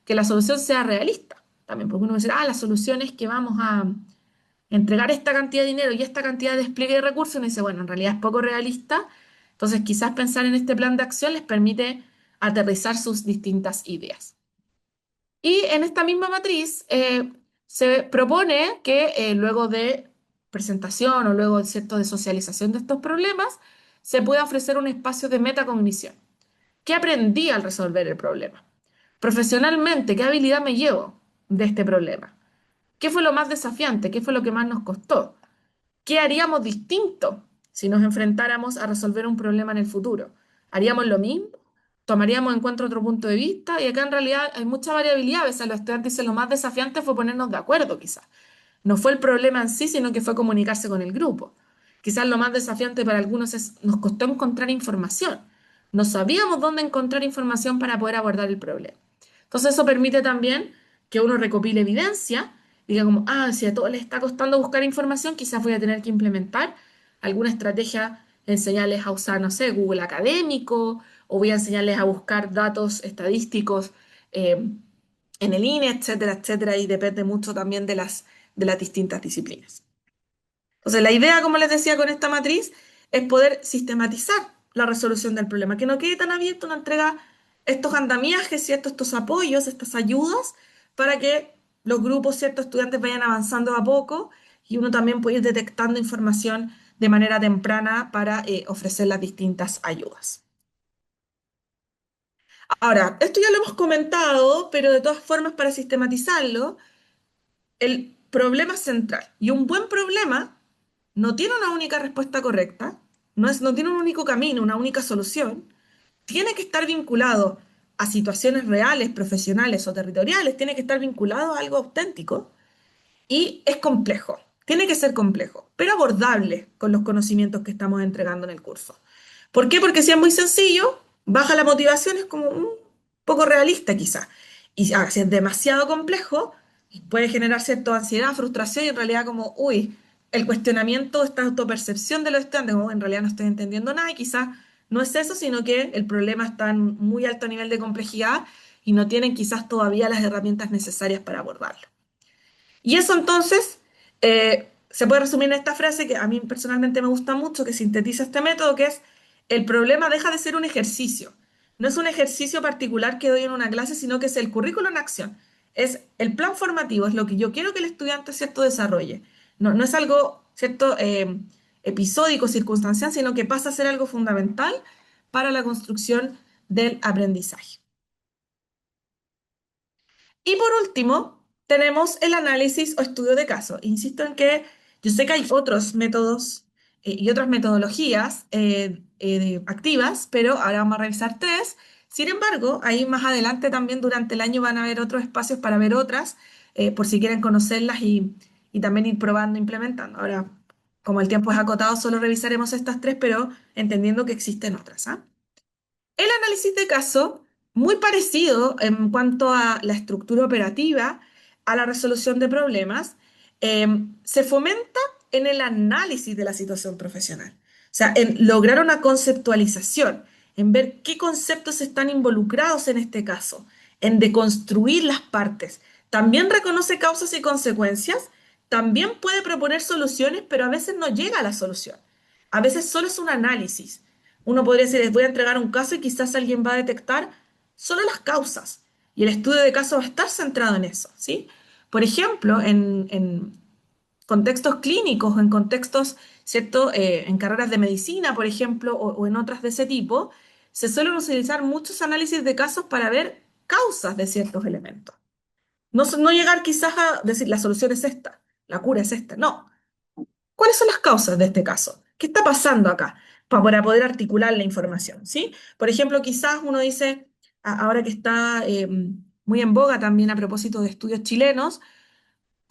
que la solución sea realista. También, porque uno va a decir, la solución es que vamos a entregar esta cantidad de dinero y esta cantidad de despliegue de recursos, y uno dice, bueno, en realidad es poco realista. Entonces, quizás pensar en este plan de acción les permite aterrizar sus distintas ideas. Y en esta misma matriz se propone que luego de presentación o luego ¿cierto?, de socialización de estos problemas, se pueda ofrecer un espacio de metacognición. ¿Qué aprendí al resolver el problema? Profesionalmente, ¿qué habilidad me llevo de este problema? ¿Qué fue lo más desafiante? ¿Qué fue lo que más nos costó? ¿Qué haríamos distinto si nos enfrentáramos a resolver un problema en el futuro? ¿Haríamos lo mismo? ¿Tomaríamos en cuenta otro punto de vista? Y acá en realidad hay mucha variabilidad. A veces los estudiantes dicen lo más desafiante fue ponernos de acuerdo, quizás. No fue el problema en sí, sino que fue comunicarse con el grupo. Quizás lo más desafiante para algunos es, nos costó encontrar información. No sabíamos dónde encontrar información para poder abordar el problema. Entonces eso permite también que uno recopile evidencia, diga como, si a todos les está costando buscar información, quizás voy a tener que implementar alguna estrategia, enseñarles a usar, no sé, Google Académico, o voy a enseñarles a buscar datos estadísticos en el INE, etcétera, etcétera, y depende mucho también de las distintas disciplinas. Entonces, la idea, como les decía, con esta matriz es poder sistematizar la resolución del problema, que no quede tan abierto, una entrega estos andamiajes, ¿cierto? Estos apoyos, estas ayudas, para que los grupos, ¿cierto?, estudiantes vayan avanzando a poco y uno también puede ir detectando información de manera temprana para ofrecer las distintas ayudas. Ahora, esto ya lo hemos comentado, pero de todas formas, para sistematizarlo, el problema central. Y un buen problema no tiene una única respuesta correcta, no tiene un único camino, una única solución. Tiene que estar vinculado a situaciones reales, profesionales o territoriales, tiene que estar vinculado a algo auténtico y es complejo. Tiene que ser complejo, pero abordable con los conocimientos que estamos entregando en el curso. ¿Por qué? Porque si es muy sencillo, baja la motivación, es como un poco realista quizás. Y si es demasiado complejo, puede generar cierta ansiedad, frustración y en realidad como, uy, el cuestionamiento, esta autopercepción de los estudiantes, como en realidad no estoy entendiendo nada y quizás no es eso, sino que el problema está en muy alto nivel de complejidad y no tienen quizás todavía las herramientas necesarias para abordarlo. Y eso entonces se puede resumir en esta frase que a mí personalmente me gusta mucho, que sintetiza este método, que es el problema deja de ser un ejercicio. No es un ejercicio particular que doy en una clase, sino que es el currículo en acción. Es el plan formativo, es lo que yo quiero que el estudiante, ¿cierto?, desarrolle. No es algo, ¿cierto?, episódico, circunstancial, sino que pasa a ser algo fundamental para la construcción del aprendizaje. Y por último, tenemos el análisis o estudio de caso. Insisto en que yo sé que hay otros métodos y otras metodologías activas, pero ahora vamos a revisar tres. Sin embargo, ahí más adelante también durante el año van a haber otros espacios para ver otras, por si quieren conocerlas y también ir probando, implementando. Ahora, como el tiempo es acotado, solo revisaremos estas tres, pero entendiendo que existen otras, ¿ah? El análisis de caso, muy parecido en cuanto a la estructura operativa, a la resolución de problemas, se fomenta en el análisis de la situación profesional. O sea, en lograr una conceptualización, en ver qué conceptos están involucrados en este caso, en deconstruir las partes. También reconoce causas y consecuencias, también puede proponer soluciones, pero a veces no llega a la solución. A veces solo es un análisis. Uno podría decir, les voy a entregar un caso y quizás alguien va a detectar solo las causas. Y el estudio de caso va a estar centrado en eso, ¿sí? Por ejemplo, en contextos clínicos, en contextos, ¿cierto? En carreras de medicina, por ejemplo, o en otras de ese tipo, se suelen utilizar muchos análisis de casos para ver causas de ciertos elementos. No llegar quizás a decir la solución es esta, la cura es esta, no. ¿Cuáles son las causas de este caso? ¿Qué está pasando acá? Para poder articular la información, ¿sí? Por ejemplo, quizás uno dice, ahora que está muy en boga también a propósito de estudios chilenos,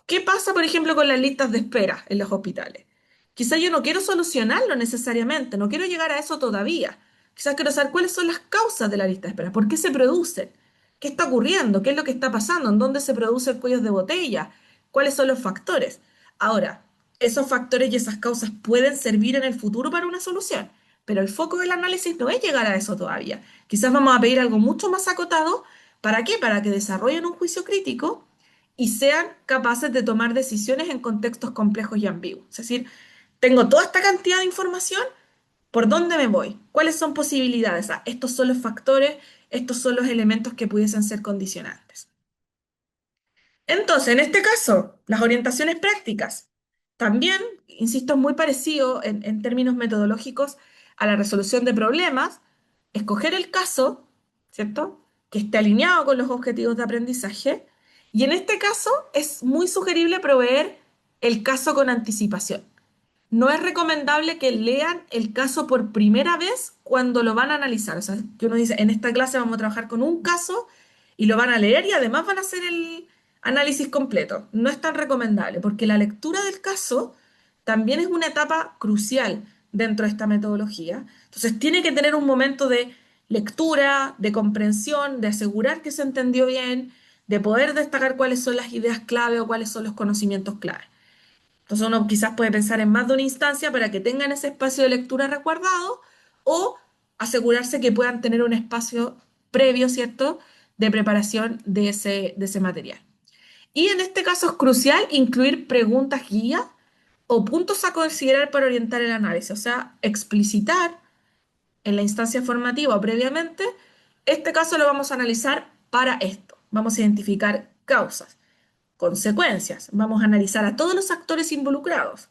¿qué pasa, por ejemplo, con las listas de espera en los hospitales? Quizás yo no quiero solucionarlo necesariamente, no quiero llegar a eso todavía. Quizás quiero saber cuáles son las causas de la lista de espera, por qué se producen, qué está ocurriendo, qué es lo que está pasando, en dónde se producen cuellos de botella, cuáles son los factores. Ahora, esos factores y esas causas pueden servir en el futuro para una solución, pero el foco del análisis no es llegar a eso todavía. Quizás vamos a pedir algo mucho más acotado. ¿Para qué? Para que desarrollen un juicio crítico y sean capaces de tomar decisiones en contextos complejos y ambiguos. Es decir, tengo toda esta cantidad de información, ¿por dónde me voy? ¿Cuáles son posibilidades? Estos son los factores, estos son los elementos que pudiesen ser condicionantes. Entonces, en este caso, las orientaciones prácticas. También, insisto, es muy parecido en términos metodológicos a la resolución de problemas, escoger el caso, ¿cierto? Que esté alineado con los objetivos de aprendizaje. Y en este caso es muy sugerible proveer el caso con anticipación. No es recomendable que lean el caso por primera vez cuando lo van a analizar. O sea, que uno dice, en esta clase vamos a trabajar con un caso y lo van a leer y además van a hacer el análisis completo. No es tan recomendable porque la lectura del caso también es una etapa crucial dentro de esta metodología. Entonces, tiene que tener un momento de lectura, de comprensión, de asegurar que se entendió bien, de poder destacar cuáles son las ideas clave o cuáles son los conocimientos clave. Entonces uno quizás puede pensar en más de una instancia para que tengan ese espacio de lectura resguardado o asegurarse que puedan tener un espacio previo, ¿cierto?, de preparación de ese material. Y en este caso es crucial incluir preguntas guía o puntos a considerar para orientar el análisis, o sea, explicitar en la instancia formativa o previamente, este caso lo vamos a analizar para esto. Vamos a identificar causas, consecuencias. Vamos a analizar a todos los actores involucrados.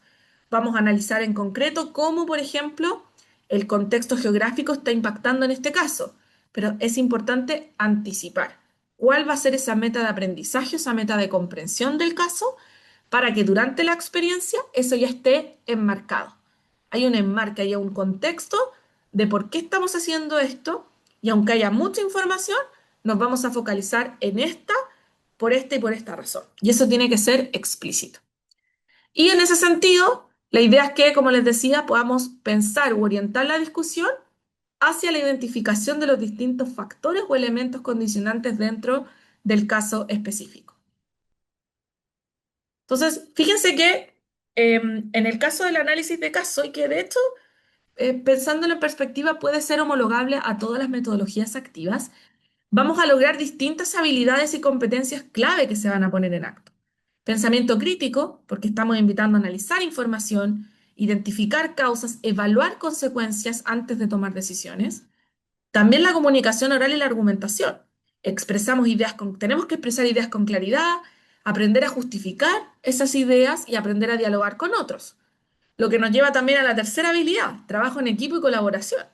Vamos a analizar en concreto cómo, por ejemplo, el contexto geográfico está impactando en este caso. Pero es importante anticipar cuál va a ser esa meta de aprendizaje, esa meta de comprensión del caso, para que durante la experiencia eso ya esté enmarcado. Hay un enmarque, hay un contexto de por qué estamos haciendo esto y aunque haya mucha información, nos vamos a focalizar en esta por esta y por esta razón. Y eso tiene que ser explícito. Y en ese sentido, la idea es que, como les decía, podamos pensar o orientar la discusión hacia la identificación de los distintos factores o elementos condicionantes dentro del caso específico. Entonces, fíjense que en el caso del análisis de caso, y que de hecho, pensándolo en perspectiva, puede ser homologable a todas las metodologías activas, vamos a lograr distintas habilidades y competencias clave que se van a poner en acto. Pensamiento crítico, porque estamos invitando a analizar información, identificar causas, evaluar consecuencias antes de tomar decisiones. También la comunicación oral y la argumentación. Tenemos que expresar ideas con claridad, aprender a justificar esas ideas y aprender a dialogar con otros. Lo que nos lleva también a la tercera habilidad, trabajo en equipo y colaboración.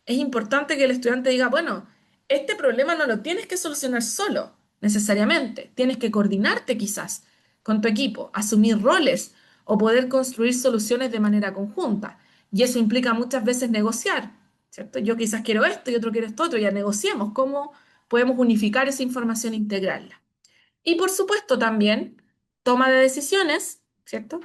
Es importante que el estudiante diga, bueno, este problema no lo tienes que solucionar solo, necesariamente. Tienes que coordinarte quizás con tu equipo, asumir roles o poder construir soluciones de manera conjunta. Y eso implica muchas veces negociar, ¿cierto? Yo quizás quiero esto y otro quiere esto otro, ya negociemos cómo podemos unificar esa información e integrarla. Y por supuesto también toma de decisiones, ¿cierto?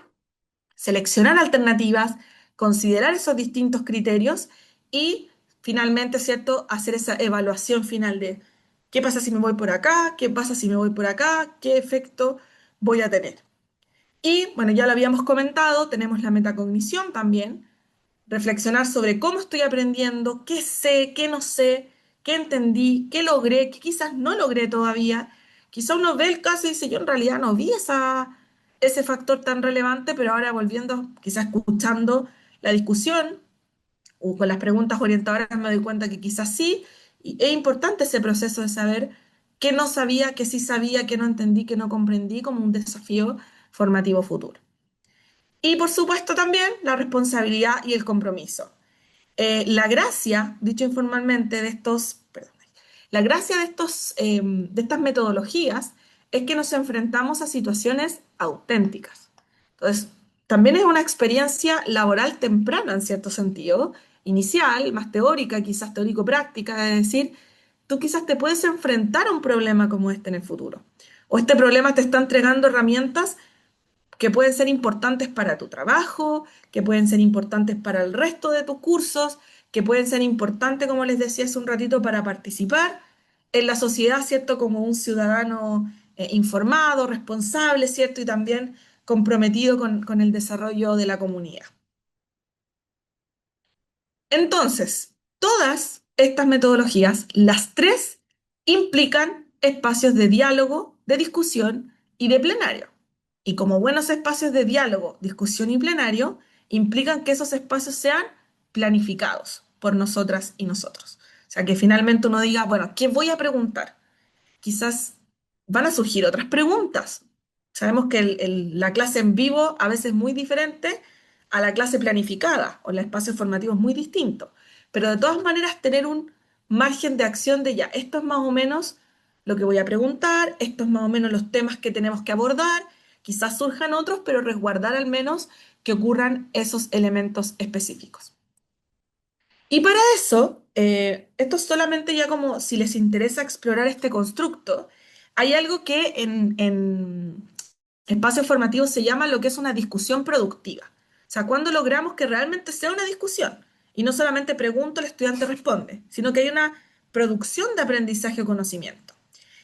Seleccionar alternativas, considerar esos distintos criterios y finalmente, ¿cierto?, hacer esa evaluación final de qué pasa si me voy por acá, qué pasa si me voy por acá, qué efecto voy a tener. Y bueno, ya lo habíamos comentado, tenemos la metacognición también, reflexionar sobre cómo estoy aprendiendo, qué sé, qué no sé, qué entendí, qué logré, qué quizás no logré todavía. Quizá uno ve el caso y dice, yo en realidad no vi ese factor tan relevante, pero ahora volviendo, quizás escuchando la discusión o con las preguntas orientadoras me doy cuenta que quizás sí. Y es importante ese proceso de saber qué no sabía, qué sí sabía, qué no entendí, qué no comprendí como un desafío formativo futuro. Y por supuesto también la responsabilidad y el compromiso. La gracia, dicho informalmente, de estos, perdón, la gracia de estas metodologías es que nos enfrentamos a situaciones auténticas. Entonces, también es una experiencia laboral temprana en cierto sentido, inicial, más teórica, quizás teórico-práctica, es decir, tú quizás te puedes enfrentar a un problema como este en el futuro. O este problema te está entregando herramientas que pueden ser importantes para tu trabajo, que pueden ser importantes para el resto de tus cursos, que pueden ser importantes, como les decía hace un ratito, para participar en la sociedad, ¿cierto? Como un ciudadano informado, responsable, ¿cierto? Y también comprometido con el desarrollo de la comunidad. Entonces, todas estas metodologías, las tres, implican espacios de diálogo, de discusión y de plenario. Y como buenos espacios de diálogo, discusión y plenario, implican que esos espacios sean planificados por nosotras y nosotros. O sea, que finalmente uno diga, bueno, ¿qué voy a preguntar? Quizás van a surgir otras preguntas. Sabemos que la clase en vivo a veces es muy diferente a la clase planificada o el espacio formativo es muy distinto. Pero de todas maneras tener un margen de acción de ya, esto es más o menos lo que voy a preguntar, esto es más o menos los temas que tenemos que abordar, quizás surjan otros, pero resguardar al menos que ocurran esos elementos específicos. Y para eso, esto es solamente ya como si les interesa explorar este constructo, hay algo que en espacios formativos se llama lo que es una discusión productiva. O sea, cuando logramos que realmente sea una discusión y no solamente pregunto, el estudiante responde, sino que hay una producción de aprendizaje o conocimiento.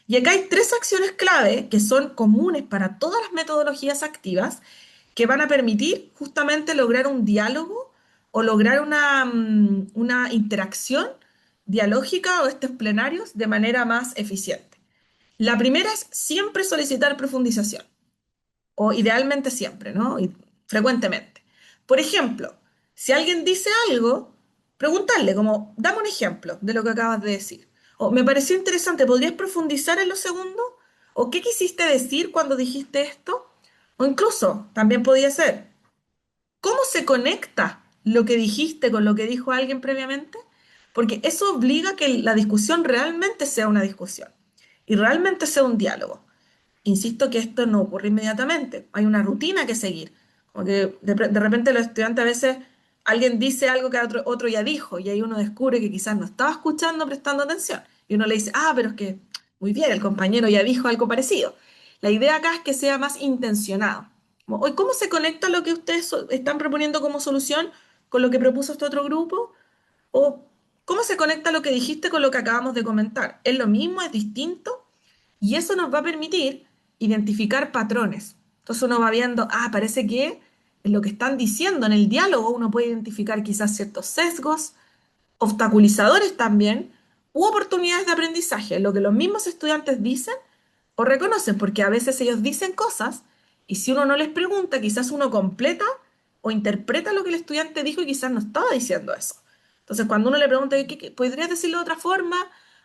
Y acá hay tres acciones clave que son comunes para todas las metodologías activas que van a permitir justamente lograr un diálogo o lograr una interacción dialógica o estos plenarios de manera más eficiente. La primera es siempre solicitar profundización, o idealmente siempre, ¿no? Y frecuentemente. Por ejemplo, si alguien dice algo, preguntarle como, dame un ejemplo de lo que acabas de decir. O me pareció interesante, ¿podrías profundizar en lo segundo? ¿O qué quisiste decir cuando dijiste esto? O incluso, también podría ser, ¿cómo se conecta lo que dijiste con lo que dijo alguien previamente? Porque eso obliga a que la discusión realmente sea una discusión y realmente sea un diálogo. Insisto que esto no ocurre inmediatamente, hay una rutina que seguir. Como que de repente los estudiantes a veces alguien dice algo que otro ya dijo y ahí uno descubre que quizás no estaba escuchando, prestando atención. Y uno le dice, ah, pero es que muy bien, el compañero ya dijo algo parecido. La idea acá es que sea más intencionado. Como, "Oye, ¿cómo se conecta lo que ustedes están proponiendo como solución con lo que propuso este otro grupo? ¿O cómo se conecta lo que dijiste con lo que acabamos de comentar? ¿Es lo mismo? ¿Es distinto? Y eso nos va a permitir identificar patrones. Entonces uno va viendo, ah, parece que en lo que están diciendo en el diálogo uno puede identificar quizás ciertos sesgos, obstaculizadores también, u oportunidades de aprendizaje, lo que los mismos estudiantes dicen o reconocen, porque a veces ellos dicen cosas y si uno no les pregunta, quizás uno completa o interpreta lo que el estudiante dijo y quizás no estaba diciendo eso. Entonces, cuando uno le pregunta, ¿podrías decirlo de otra forma?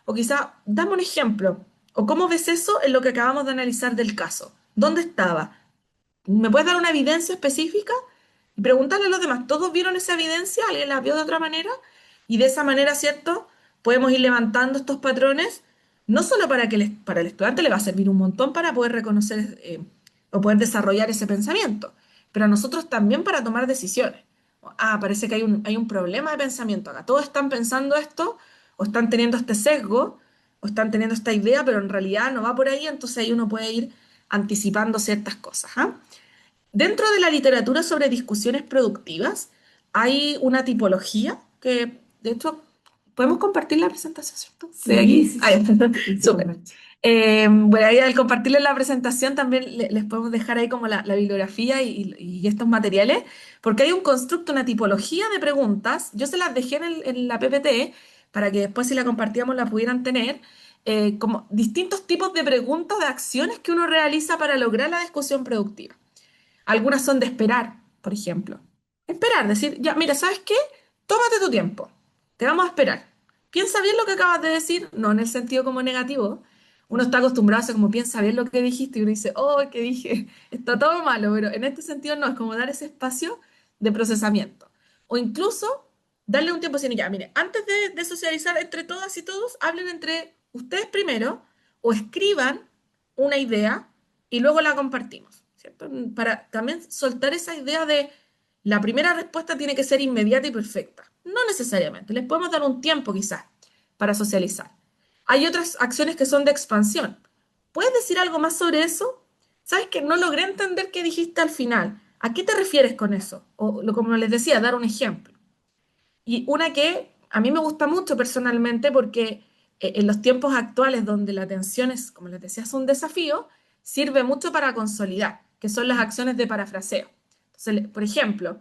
O quizás, dame un ejemplo. ¿O cómo ves eso en lo que acabamos de analizar del caso? ¿Dónde estaba? ¿Me puedes dar una evidencia específica? Y preguntarle a los demás, ¿todos vieron esa evidencia? ¿Alguien la vio de otra manera? Y de esa manera, ¿cierto? Podemos ir levantando estos patrones, no solo para que para el estudiante le va a servir un montón para poder reconocer o poder desarrollar ese pensamiento, pero a nosotros también para tomar decisiones. Ah, parece que hay un problema de pensamiento acá. Todos están pensando esto, o están teniendo este sesgo, o están teniendo esta idea, pero en realidad no va por ahí, entonces ahí uno puede ir anticipando ciertas cosas. ¿Ah? Dentro de la literatura sobre discusiones productivas hay una tipología que, de hecho, podemos compartir la presentación, ¿cierto? Sí, aquí. Sí, sí, Ahí sí. está. Sí, sí, Súper. Marcha. Bueno, ahí al compartirles la presentación también les podemos dejar ahí como la bibliografía y estos materiales, porque hay un constructo, una tipología de preguntas. Yo se las dejé en la PPT para que después si la compartíamos la pudieran tener, como distintos tipos de preguntas, de acciones que uno realiza para lograr la discusión productiva. Algunas son de esperar, por ejemplo. Esperar, decir, ya, mira, ¿sabes qué? Tómate tu tiempo. Te vamos a esperar. Piensa bien lo que acabas de decir, no en el sentido como negativo. Uno está acostumbrado a hacer como piensa bien lo que dijiste y uno dice, oh, ¿qué dije? Está todo malo, pero en este sentido no, es como dar ese espacio de procesamiento. O incluso darle un tiempo así, ya, mire, antes de socializar entre todas y todos, hablen entre ustedes primero o escriban una idea y luego la compartimos, ¿cierto? Para también soltar esa idea de la primera respuesta tiene que ser inmediata y perfecta. No necesariamente, les podemos dar un tiempo quizás para socializar. Hay otras acciones que son de expansión. ¿Puedes decir algo más sobre eso? Sabes que no logré entender qué dijiste al final. ¿A qué te refieres con eso? O como les decía, dar un ejemplo. Y una que a mí me gusta mucho personalmente porque en los tiempos actuales donde la atención es, como les decía, es un desafío, sirve mucho para consolidar, que son las acciones de parafraseo. Entonces, por ejemplo,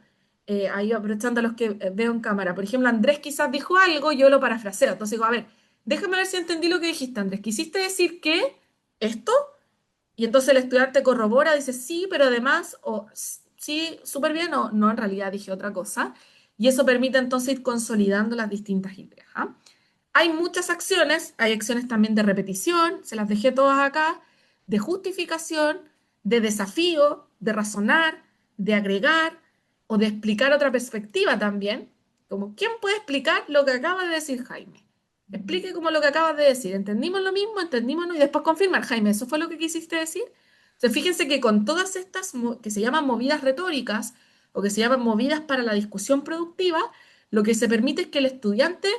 ahí aprovechando a los que veo en cámara, por ejemplo, Andrés quizás dijo algo, yo lo parafraseo. Entonces digo, a ver, déjame ver si entendí lo que dijiste, Andrés. ¿Quisiste decir que esto? Y entonces el estudiante corrobora, dice sí, pero además, o sí, súper bien, o no, en realidad dije otra cosa. Y eso permite entonces ir consolidando las distintas ideas. ¿Ah? Hay muchas acciones, hay acciones también de repetición, se las dejé todas acá, de justificación, de desafío, de razonar, de agregar o de explicar otra perspectiva también, como ¿quién puede explicar lo que acaba de decir Jaime? Explique como lo que acabas de decir. ¿Entendimos lo mismo? ¿Entendimos? Y después confirmar, Jaime, ¿eso fue lo que quisiste decir? Entonces, fíjense que con todas estas que se llaman movidas retóricas o que se llaman movidas para la discusión productiva, lo que se permite es que el estudiante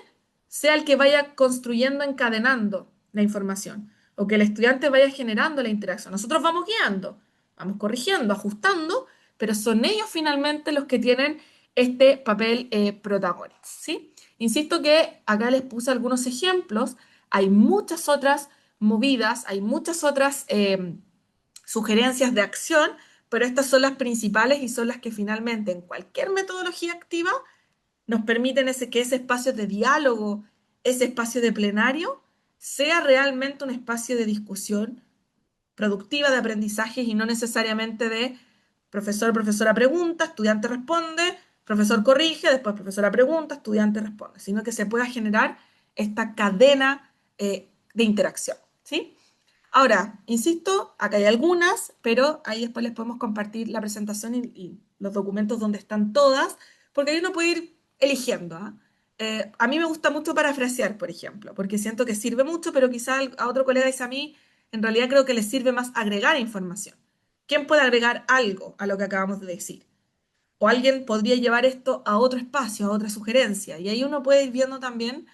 sea el que vaya construyendo, encadenando la información, o que el estudiante vaya generando la interacción. Nosotros vamos guiando, vamos corrigiendo, ajustando, pero son ellos finalmente los que tienen este papel protagónico, ¿sí? Insisto que acá les puse algunos ejemplos, hay muchas otras movidas, hay muchas otras sugerencias de acción, pero estas son las principales y son las que finalmente en cualquier metodología activa nos permiten que ese espacio de diálogo, ese espacio de plenario, sea realmente un espacio de discusión productiva de aprendizajes y no necesariamente de profesor, profesora pregunta, estudiante responde, profesor corrige, después profesora pregunta, estudiante responde, sino que se pueda generar esta cadena de interacción, ¿sí? Ahora, insisto, acá hay algunas, pero ahí después les podemos compartir la presentación y los documentos donde están todas, porque ahí uno puede ir eligiendo. ¿Ah? A mí me gusta mucho parafrasear, por ejemplo, porque siento que sirve mucho, pero quizá a otro colega dice a mí, en realidad creo que le sirve más agregar información. ¿Quién puede agregar algo a lo que acabamos de decir? O alguien podría llevar esto a otro espacio, a otra sugerencia. Y ahí uno puede ir viendo también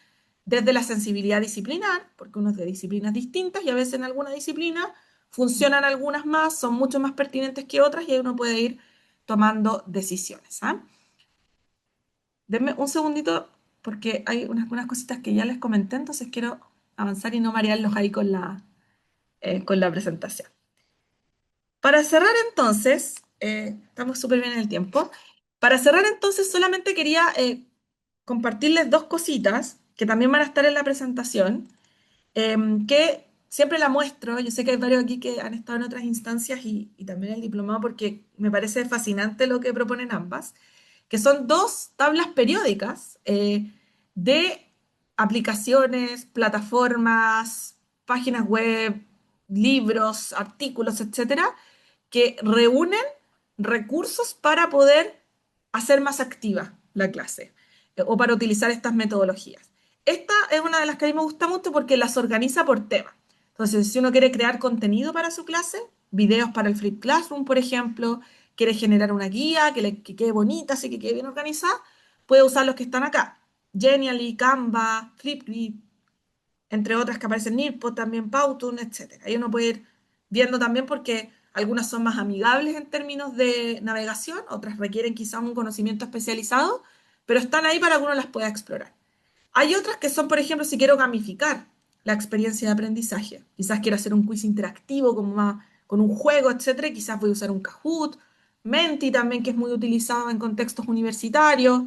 desde la sensibilidad disciplinar, porque uno es de disciplinas distintas y a veces en alguna disciplina funcionan algunas más, son mucho más pertinentes que otras y ahí uno puede ir tomando decisiones. ¿Ah? Denme un segundito porque hay unas cositas que ya les comenté, entonces quiero avanzar y no marearlos ahí con la presentación. Para cerrar entonces, estamos súper bien en el tiempo. Para cerrar entonces solamente quería compartirles dos cositas que también van a estar en la presentación, que siempre la muestro. Yo sé que hay varios aquí que han estado en otras instancias y también el diplomado porque me parece fascinante lo que proponen ambas, que son dos tablas periódicas de aplicaciones, plataformas, páginas web, libros, artículos, etcétera, que reúnen recursos para poder hacer más activa la clase o para utilizar estas metodologías. Esta es una de las que a mí me gusta mucho porque las organiza por tema. Entonces, si uno quiere crear contenido para su clase, videos para el Flip Classroom, por ejemplo, quiere generar una guía que quede bonita, así que quede bien organizada, puede usar los que están acá. Genially, Canva, Flipgrid, entre otras que aparecen Nirpo, también Powtoon, etcétera. Ahí uno puede ir viendo también porque algunas son más amigables en términos de navegación, otras requieren quizás un conocimiento especializado, pero están ahí para que uno las pueda explorar. Hay otras que son, por ejemplo, si quiero gamificar la experiencia de aprendizaje. Quizás quiero hacer un quiz interactivo como más, con un juego, etcétera, y quizás voy a usar un Kahoot, Menti también, que es muy utilizado en contextos universitarios,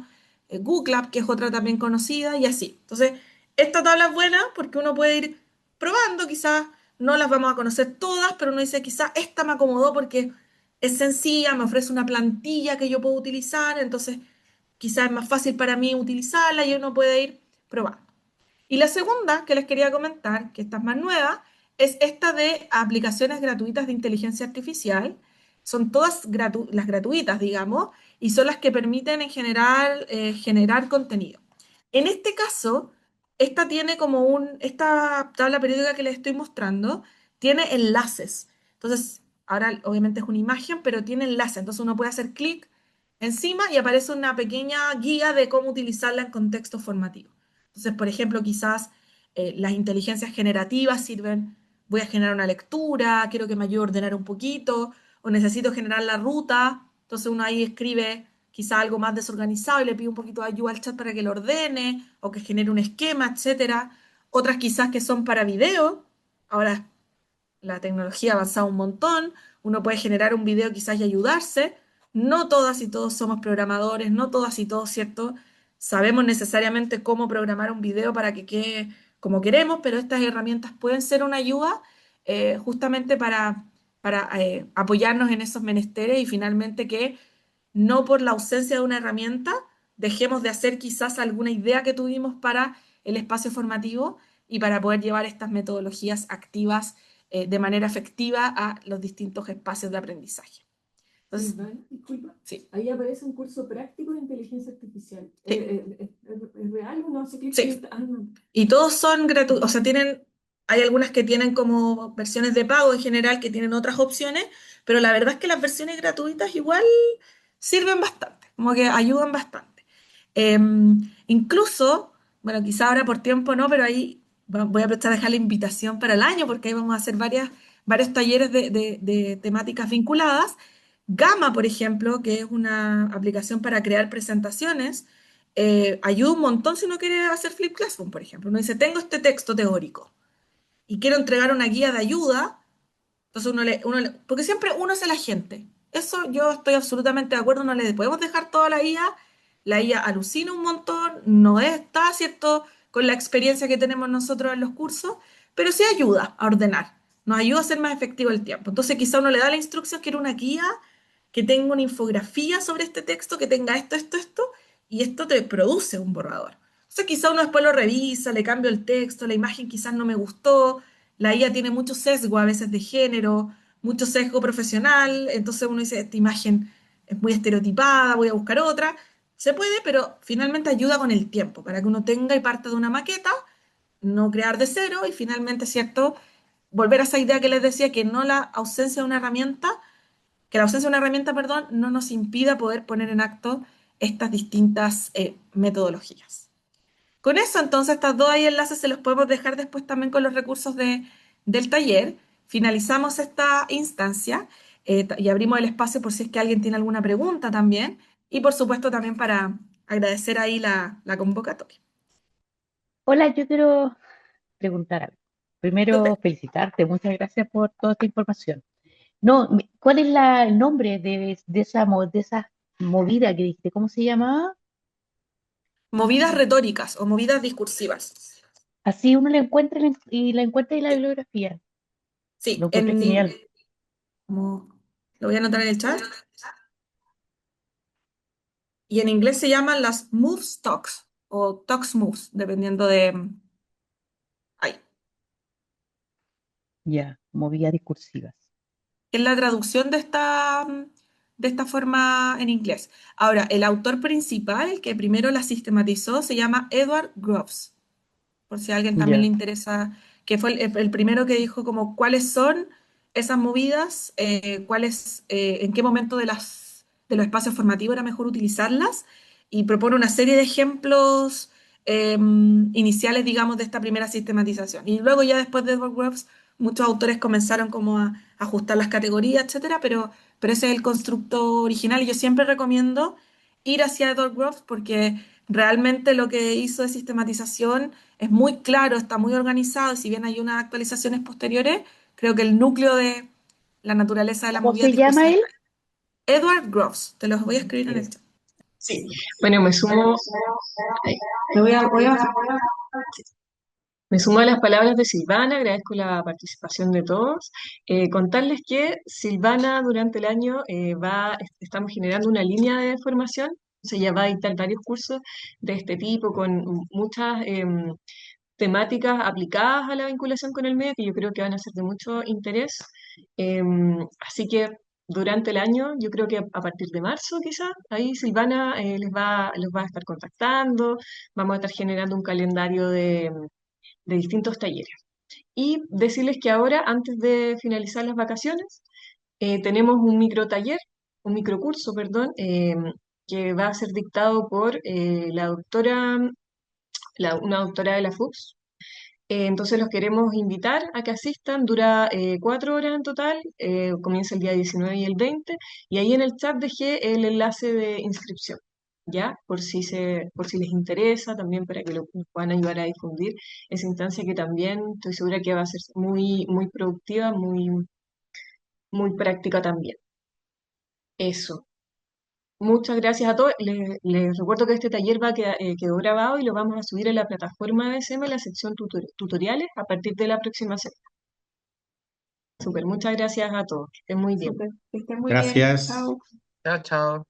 Google Lab, que es otra también conocida, y así. Entonces, esta tabla es buena porque uno puede ir probando, quizás no las vamos a conocer todas, pero uno dice, quizás esta me acomodó porque es sencilla, me ofrece una plantilla que yo puedo utilizar, entonces quizás es más fácil para mí utilizarla y uno puede ir probando. Y la segunda que les quería comentar, que esta es más nueva, es esta de aplicaciones gratuitas de inteligencia artificial. Son todas las gratuitas, digamos, y son las que permiten en general generar contenido. En este caso, esta tiene esta tabla periódica que les estoy mostrando, tiene enlaces. Entonces, ahora obviamente es una imagen, pero tiene enlaces. Entonces uno puede hacer clic encima y aparece una pequeña guía de cómo utilizarla en contexto formativo. Entonces, por ejemplo, quizás las inteligencias generativas sirven, voy a generar una lectura, quiero que me ayude a ordenar un poquito, o necesito generar la ruta. Entonces uno ahí escribe quizás algo más desorganizado y le pide un poquito de ayuda al chat para que lo ordene o que genere un esquema, etcétera. Otras quizás que son para video. Ahora la tecnología ha avanzado un montón, uno puede generar un video quizás y ayudarse. No todas y todos somos programadores, no todas y todos, ¿cierto? Sabemos necesariamente cómo programar un video para que quede como queremos, pero estas herramientas pueden ser una ayuda justamente para apoyarnos en esos menesteres y finalmente que no por la ausencia de una herramienta dejemos de hacer quizás alguna idea que tuvimos para el espacio formativo y para poder llevar estas metodologías activas de manera efectiva a los distintos espacios de aprendizaje. Entonces, Silvana, disculpa, sí, ahí aparece un curso práctico de inteligencia artificial. sí, ¿Es real o no? Sé que sí. no. Y todos son gratuitos, o sea, hay algunas que tienen como versiones de pago en general, que tienen otras opciones, pero la verdad es que las versiones gratuitas igual sirven bastante, como que ayudan bastante. Incluso, bueno, quizá ahora por tiempo no, pero ahí voy a aprovechar a dejar la invitación para el año, porque ahí vamos a hacer varios talleres de temáticas vinculadas. Gama, por ejemplo, que es una aplicación para crear presentaciones, ayuda un montón si uno quiere hacer Flip Classroom, por ejemplo. Uno dice, tengo este texto teórico y quiero entregar una guía de ayuda, entonces porque siempre uno es el agente. Eso yo estoy absolutamente de acuerdo, no le podemos dejar toda la IA alucina un montón, no está, ¿cierto?, con la experiencia que tenemos nosotros en los cursos, pero sí ayuda a ordenar, nos ayuda a hacer más efectivo el tiempo. Entonces quizá uno le da la instrucción, quiero una guía que tenga una infografía sobre este texto, que tenga esto, y esto te produce un borrador. Entonces quizá uno después lo revisa, le cambio el texto, la imagen quizás no me gustó, la IA tiene mucho sesgo a veces de género, mucho sesgo profesional, entonces uno dice, esta imagen es muy estereotipada, voy a buscar otra. Se puede, pero finalmente ayuda con el tiempo, para que uno tenga y parta de una maqueta, no crear de cero y finalmente, ¿cierto? Volver a esa idea que les decía, que no la ausencia de una herramienta, que la ausencia de una herramienta, perdón, no nos impida poder poner en acto estas distintas metodologías. Con eso, entonces, estas dos ahí enlaces se los podemos dejar después también con los recursos del taller. Finalizamos esta instancia y abrimos el espacio por si es que alguien tiene alguna pregunta también. Y por supuesto también para agradecer ahí la convocatoria. Hola, yo quiero preguntar algo. Súper. Primero, felicitarte, muchas gracias por toda esta información. No, ¿cuál es el nombre de esa movida que dijiste? ¿Cómo se llamaba? Movidas retóricas o movidas discursivas. Así uno la encuentra y la encuentra en la Sí, bibliografía. Lo sí, encontré genial. como- lo voy a anotar en el chat. Y en inglés se llaman las Moves Talks o Talks Moves, dependiendo de... Ay, Ya, movidas discursivas. que es la traducción de esta forma en inglés. Ahora, el autor principal, el que primero la sistematizó, se llama Edward Groves, por si a alguien también le Ya, interesa, que fue el primero que dijo como cuáles son esas movidas, en qué momento de los espacios formativos era mejor utilizarlas, y propone una serie de ejemplos iniciales, digamos, de esta primera sistematización. Y luego ya después de Edward Groves, muchos autores comenzaron como a ajustar las categorías, etcétera, pero ese es el constructo original y yo siempre recomiendo ir hacia Edward Groves porque realmente lo que hizo de sistematización es muy claro, está muy organizado y si bien hay unas actualizaciones posteriores, creo que el núcleo de la naturaleza de las ¿cómo movidas se llama discursivas. él? Edward Groves, te los voy a escribir en el Eso. chat. Sí, bueno, ay, me sumo a las palabras de Silvana, agradezco la participación de todos. Contarles que Silvana durante el año estamos generando una línea de formación, ya va a dictar varios cursos de este tipo con muchas temáticas aplicadas a la vinculación con el medio que yo creo que van a ser de mucho interés. Así que durante el año, yo creo que a partir de marzo quizás, ahí Silvana los va a estar contactando, vamos a estar generando un calendario de distintos talleres. Y decirles que ahora, antes de finalizar las vacaciones, tenemos un microtaller, un microcurso, perdón, que va a ser dictado por la doctora, una doctora de la FUCS. Entonces los queremos invitar a que asistan, dura 4 horas en total, comienza el día 19 y el 20, y ahí en el chat dejé el enlace de inscripción, ¿ya? Por si les interesa, también para que lo puedan ayudar a difundir esa instancia que también estoy segura que va a ser muy, muy productiva, muy, muy práctica también. Eso. Muchas gracias a todos. Les recuerdo que este taller quedó grabado y lo vamos a subir en la plataforma de SM, en la sección tutoriales, a partir de la próxima semana. Súper, muchas gracias a todos. Que estén muy bien. Súper, que estén muy bien. Gracias. Chao. Chao, chao.